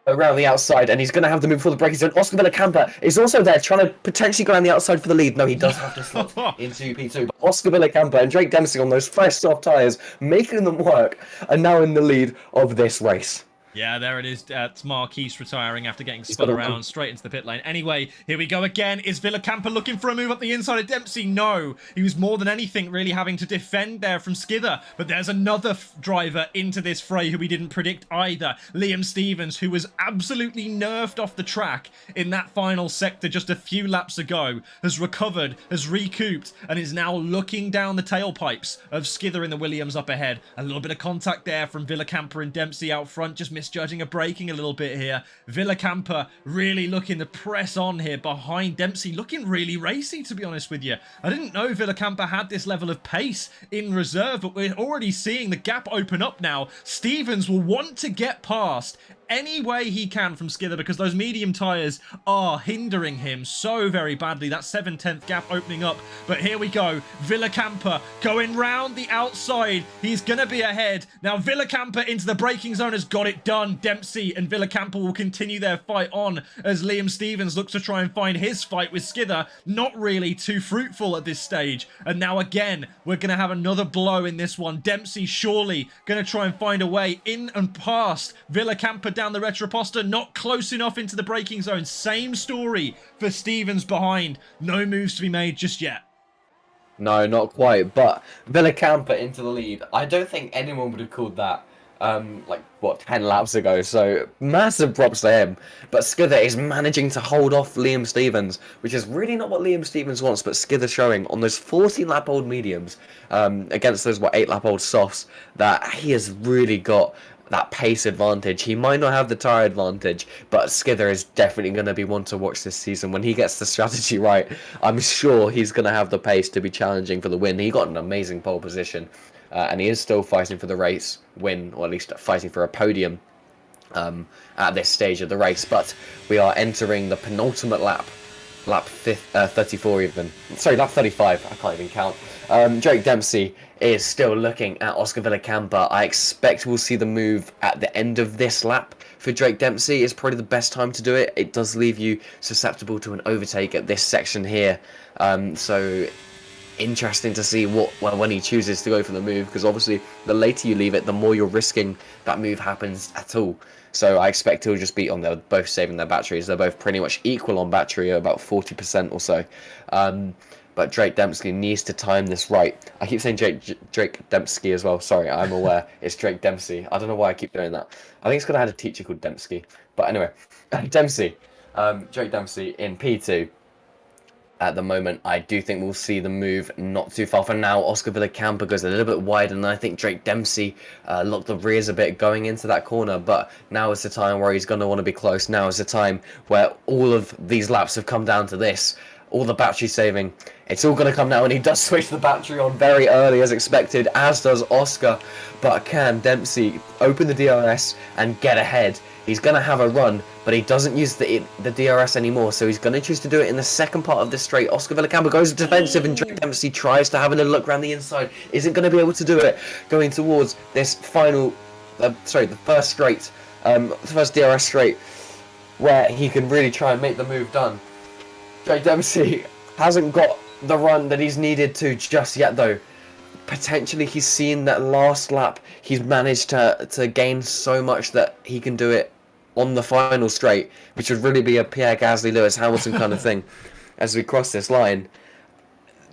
around the outside, and he's going to have to move before the braking zone. Oscar Villacampa is also there, trying to potentially go around the outside for the lead. No, he does have to slot into P2. But Oscar Villacampa and Drake Dempsey on those fresh soft tyres, making them work, are now in the lead of this race. Yeah, there it is. It's Marquise retiring after getting spun around straight into the pit lane. Anyway, here we go again. Is Villacampa looking for a move up the inside of Dempsey? No. He was more than anything really having to defend there from Skither. But there's another driver into this fray who we didn't predict either. Liam Stevens, who was absolutely nerfed off the track in that final sector just a few laps ago, has recovered, has recouped, and is now looking down the tailpipes of Skither in the Williams up ahead. A little bit of contact there from Villacampa and Dempsey out front, just misjudging a braking a little bit here. Villacampa really looking to press on here behind Dempsey, looking really racy, to be honest with you. I didn't know Villacampa had this level of pace in reserve, but we're already seeing the gap open up now. Stevens will want to get past any way he can from Skither because those medium tyres are hindering him so very badly. That 7/10 gap opening up, but here we go. Villacampa going round the outside. He's going to be ahead. Now Villacampa into the braking zone has got it done. Dempsey and Villacampa will continue their fight on as Liam Stevens looks to try and find his fight with Skither. Not really too fruitful at this stage. And now again, we're going to have another blow in this one. Dempsey surely going to try and find a way in and past Villacampa down the Retroposta, not close enough into the braking zone. Same story for Stevens behind. No moves to be made just yet. No, not quite, but Villacampa into the lead. I don't think anyone would have called that 10 laps ago, so massive props to him. But Skither is managing to hold off Liam Stevens, which is really not what Liam Stevens wants, but Skither showing on those 14-lap-old mediums against those 8-lap-old softs that he has really got that pace advantage. He might not have the tyre advantage, but Skither is definitely going to be one to watch this season. When he gets the strategy right, I'm sure he's going to have the pace to be challenging for the win. He got an amazing pole position, and he is still fighting for the race win, or at least fighting for a podium at this stage of the race. But we are entering the penultimate lap lap 34 even. Sorry, lap 35. I can't even count. Drake Dempsey is still looking at Oscar Villacampa. I expect we'll see the move at the end of this lap for Drake Dempsey. It's probably the best time to do it. It does leave you susceptible to an overtake at this section here. So interesting to see when he chooses to go for the move, because obviously the later you leave it, the more you're risking that move happens at all. So I expect he'll just be on. They're both saving their batteries. They're both pretty much equal on battery, about 40% or so. But Drake Dempsey needs to time this right. I keep saying Drake Dempsey as well. Sorry, I'm aware it's Drake Dempsey. I don't know why I keep doing that. I think it's because I had a teacher called Dempsey. But anyway, Dempsey, Drake Dempsey in P2. At the moment, I do think we'll see the move not too far from now. Oscar Villacampa goes a little bit wide, and I think Drake Dempsey locked the rears a bit going into that corner. But now is the time where he's going to want to be close. Now is the time where all of these laps have come down to this. All the battery saving, it's all going to come now, and he does switch the battery on very early as expected, as does Oscar. But can Dempsey open the DRS and get ahead? He's going to have a run, but he doesn't use the DRS anymore, so he's going to choose to do it in the second part of this straight. Oscar Villacampa goes defensive, and Drake Dempsey tries to have a little look around the inside. Isn't going to be able to do it. Going towards this final, the first straight, the first DRS straight, where he can really try and make the move done. Drake Dempsey hasn't got the run that he's needed to just yet, though. Potentially he's seen that last lap, he's managed to gain so much that he can do it on the final straight, which would really be a Pierre Gasly, Lewis Hamilton kind of thing as we cross this line.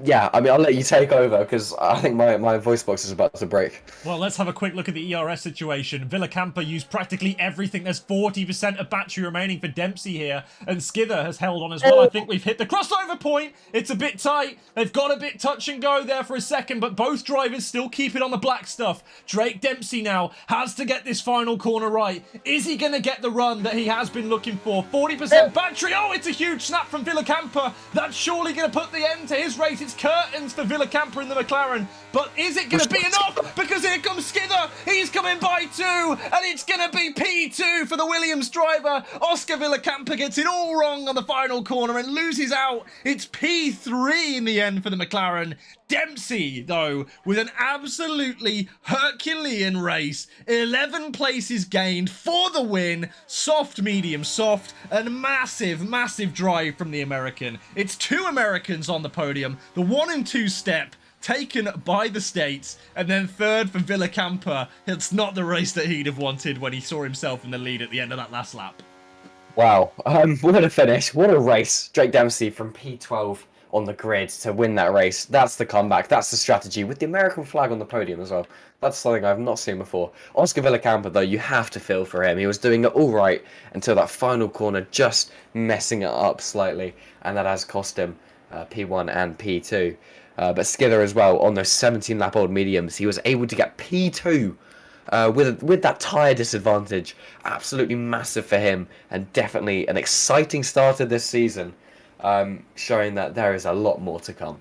Yeah, I mean, I'll let you take over, because I think my voice box is about to break. Well, let's have a quick look at the ERS situation. Villacampa used practically everything. There's 40% of battery remaining for Dempsey here, and Skither has held on as well. I think we've hit the crossover point. It's a bit tight. They've got a bit touch and go there for a second, but both drivers still keep it on the black stuff. Drake Dempsey now has to get this final corner right. Is he going to get the run that he has been looking for? 40% battery. Oh, it's a huge snap from Villacampa. That's surely going to put the end to his race. It's curtains for Villacampa in the McLaren, but is it going to be enough? Because here comes Skither, he's coming by 2, and it's going to be P2 for the Williams driver. Oscar Villacampa gets it all wrong on the final corner and loses out. It's P3 in the end for the McLaren. Dempsey, though, with an absolutely Herculean race. 11 places gained for the win. Soft, medium, soft, and massive, massive drive from the American. It's 2 Americans on the podium. The 1 and 2 step taken by the States, and then third for Villacampa. It's not the race that he'd have wanted when he saw himself in the lead at the end of that last lap. Wow, what a finish, what a race. Drake Dempsey from P12 on the grid to win that race. That's the comeback, that's the strategy, with the American flag on the podium as well. That's something I've not seen before. Oscar Villacampa, though, you have to feel for him. He was doing it all right until that final corner, just messing it up slightly, and that has cost him P1 and P2. But Skither as well, on those 17-lap-old mediums, he was able to get P2 with that tyre disadvantage. Absolutely massive for him, and definitely an exciting start of this season, showing that there is a lot more to come.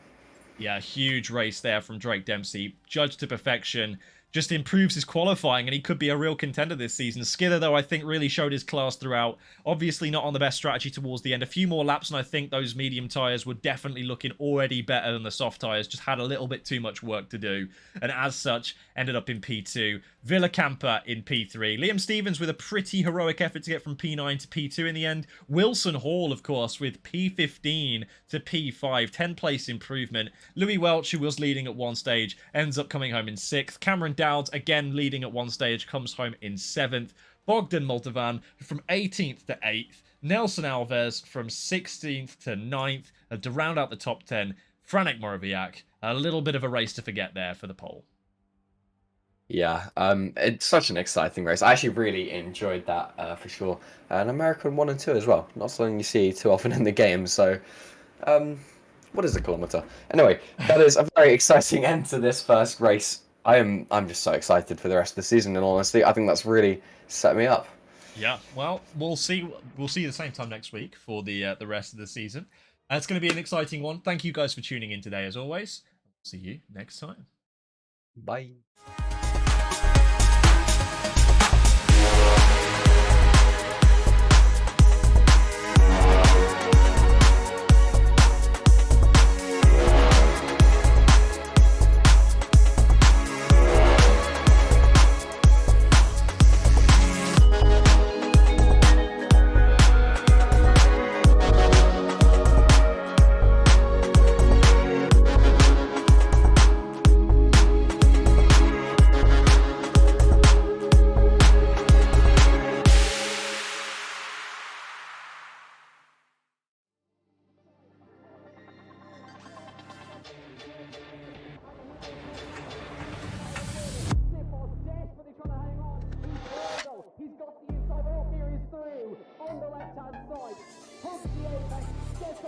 Yeah, huge race there from Drake Dempsey. Judged to perfection. Just improves his qualifying, and he could be a real contender this season. Skither, though, I think really showed his class throughout. Obviously not on the best strategy towards the end. A few more laps, and I think those medium tyres were definitely looking already better than the soft tyres. Just had a little bit too much work to do, and as such, ended up in P2. Villacampa in P3. Liam Stevens with a pretty heroic effort to get from P9 to P2 in the end. Wilson Hall, of course, with P15 to P5. 10-place improvement. Louis Welch, who was leading at one stage, ends up coming home in 6th. Cameron Dowds, again leading at one stage, comes home in 7th. Bogdan Moldovan from 18th to 8th. Nelson Alves from 16th to 9th. To round out the top 10, Franek Moroviak. A little bit of a race to forget there for the pole. Yeah, it's such an exciting race. I actually really enjoyed that for sure. An American 1 and 2 as well. Not something you see too often in the game. So, what is a kilometre? Anyway, that is a very exciting end to this first race. I'm just so excited for the rest of the season, and honestly, I think that's really set me up. Yeah, well, we'll see. We'll see you the same time next week for the rest of the season. It's going to be an exciting one. Thank you guys for tuning in today, as always. See you next time. Bye.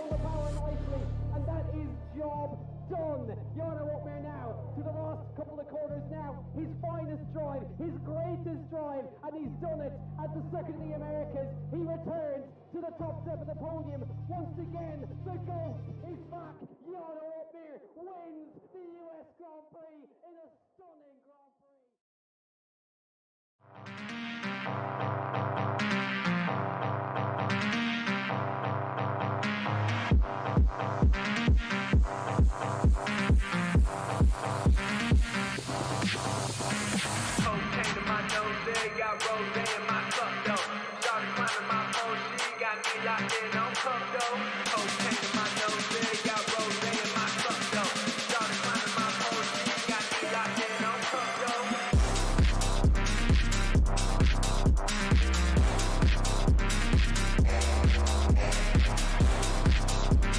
control the power nicely, and that is job done. Jarno up there now to the last couple of quarters now. His finest drive, his greatest drive, and he's done it at the Circuit of the Americas. He returns to the top step of the podium. Once again, the GOAT is back. Jarno up there wins the US Grand Prix in a stunning Grand Prix. Cocaine in my nose, got rose in my cup though. Started climbing my pole, she got me locked in on cup though.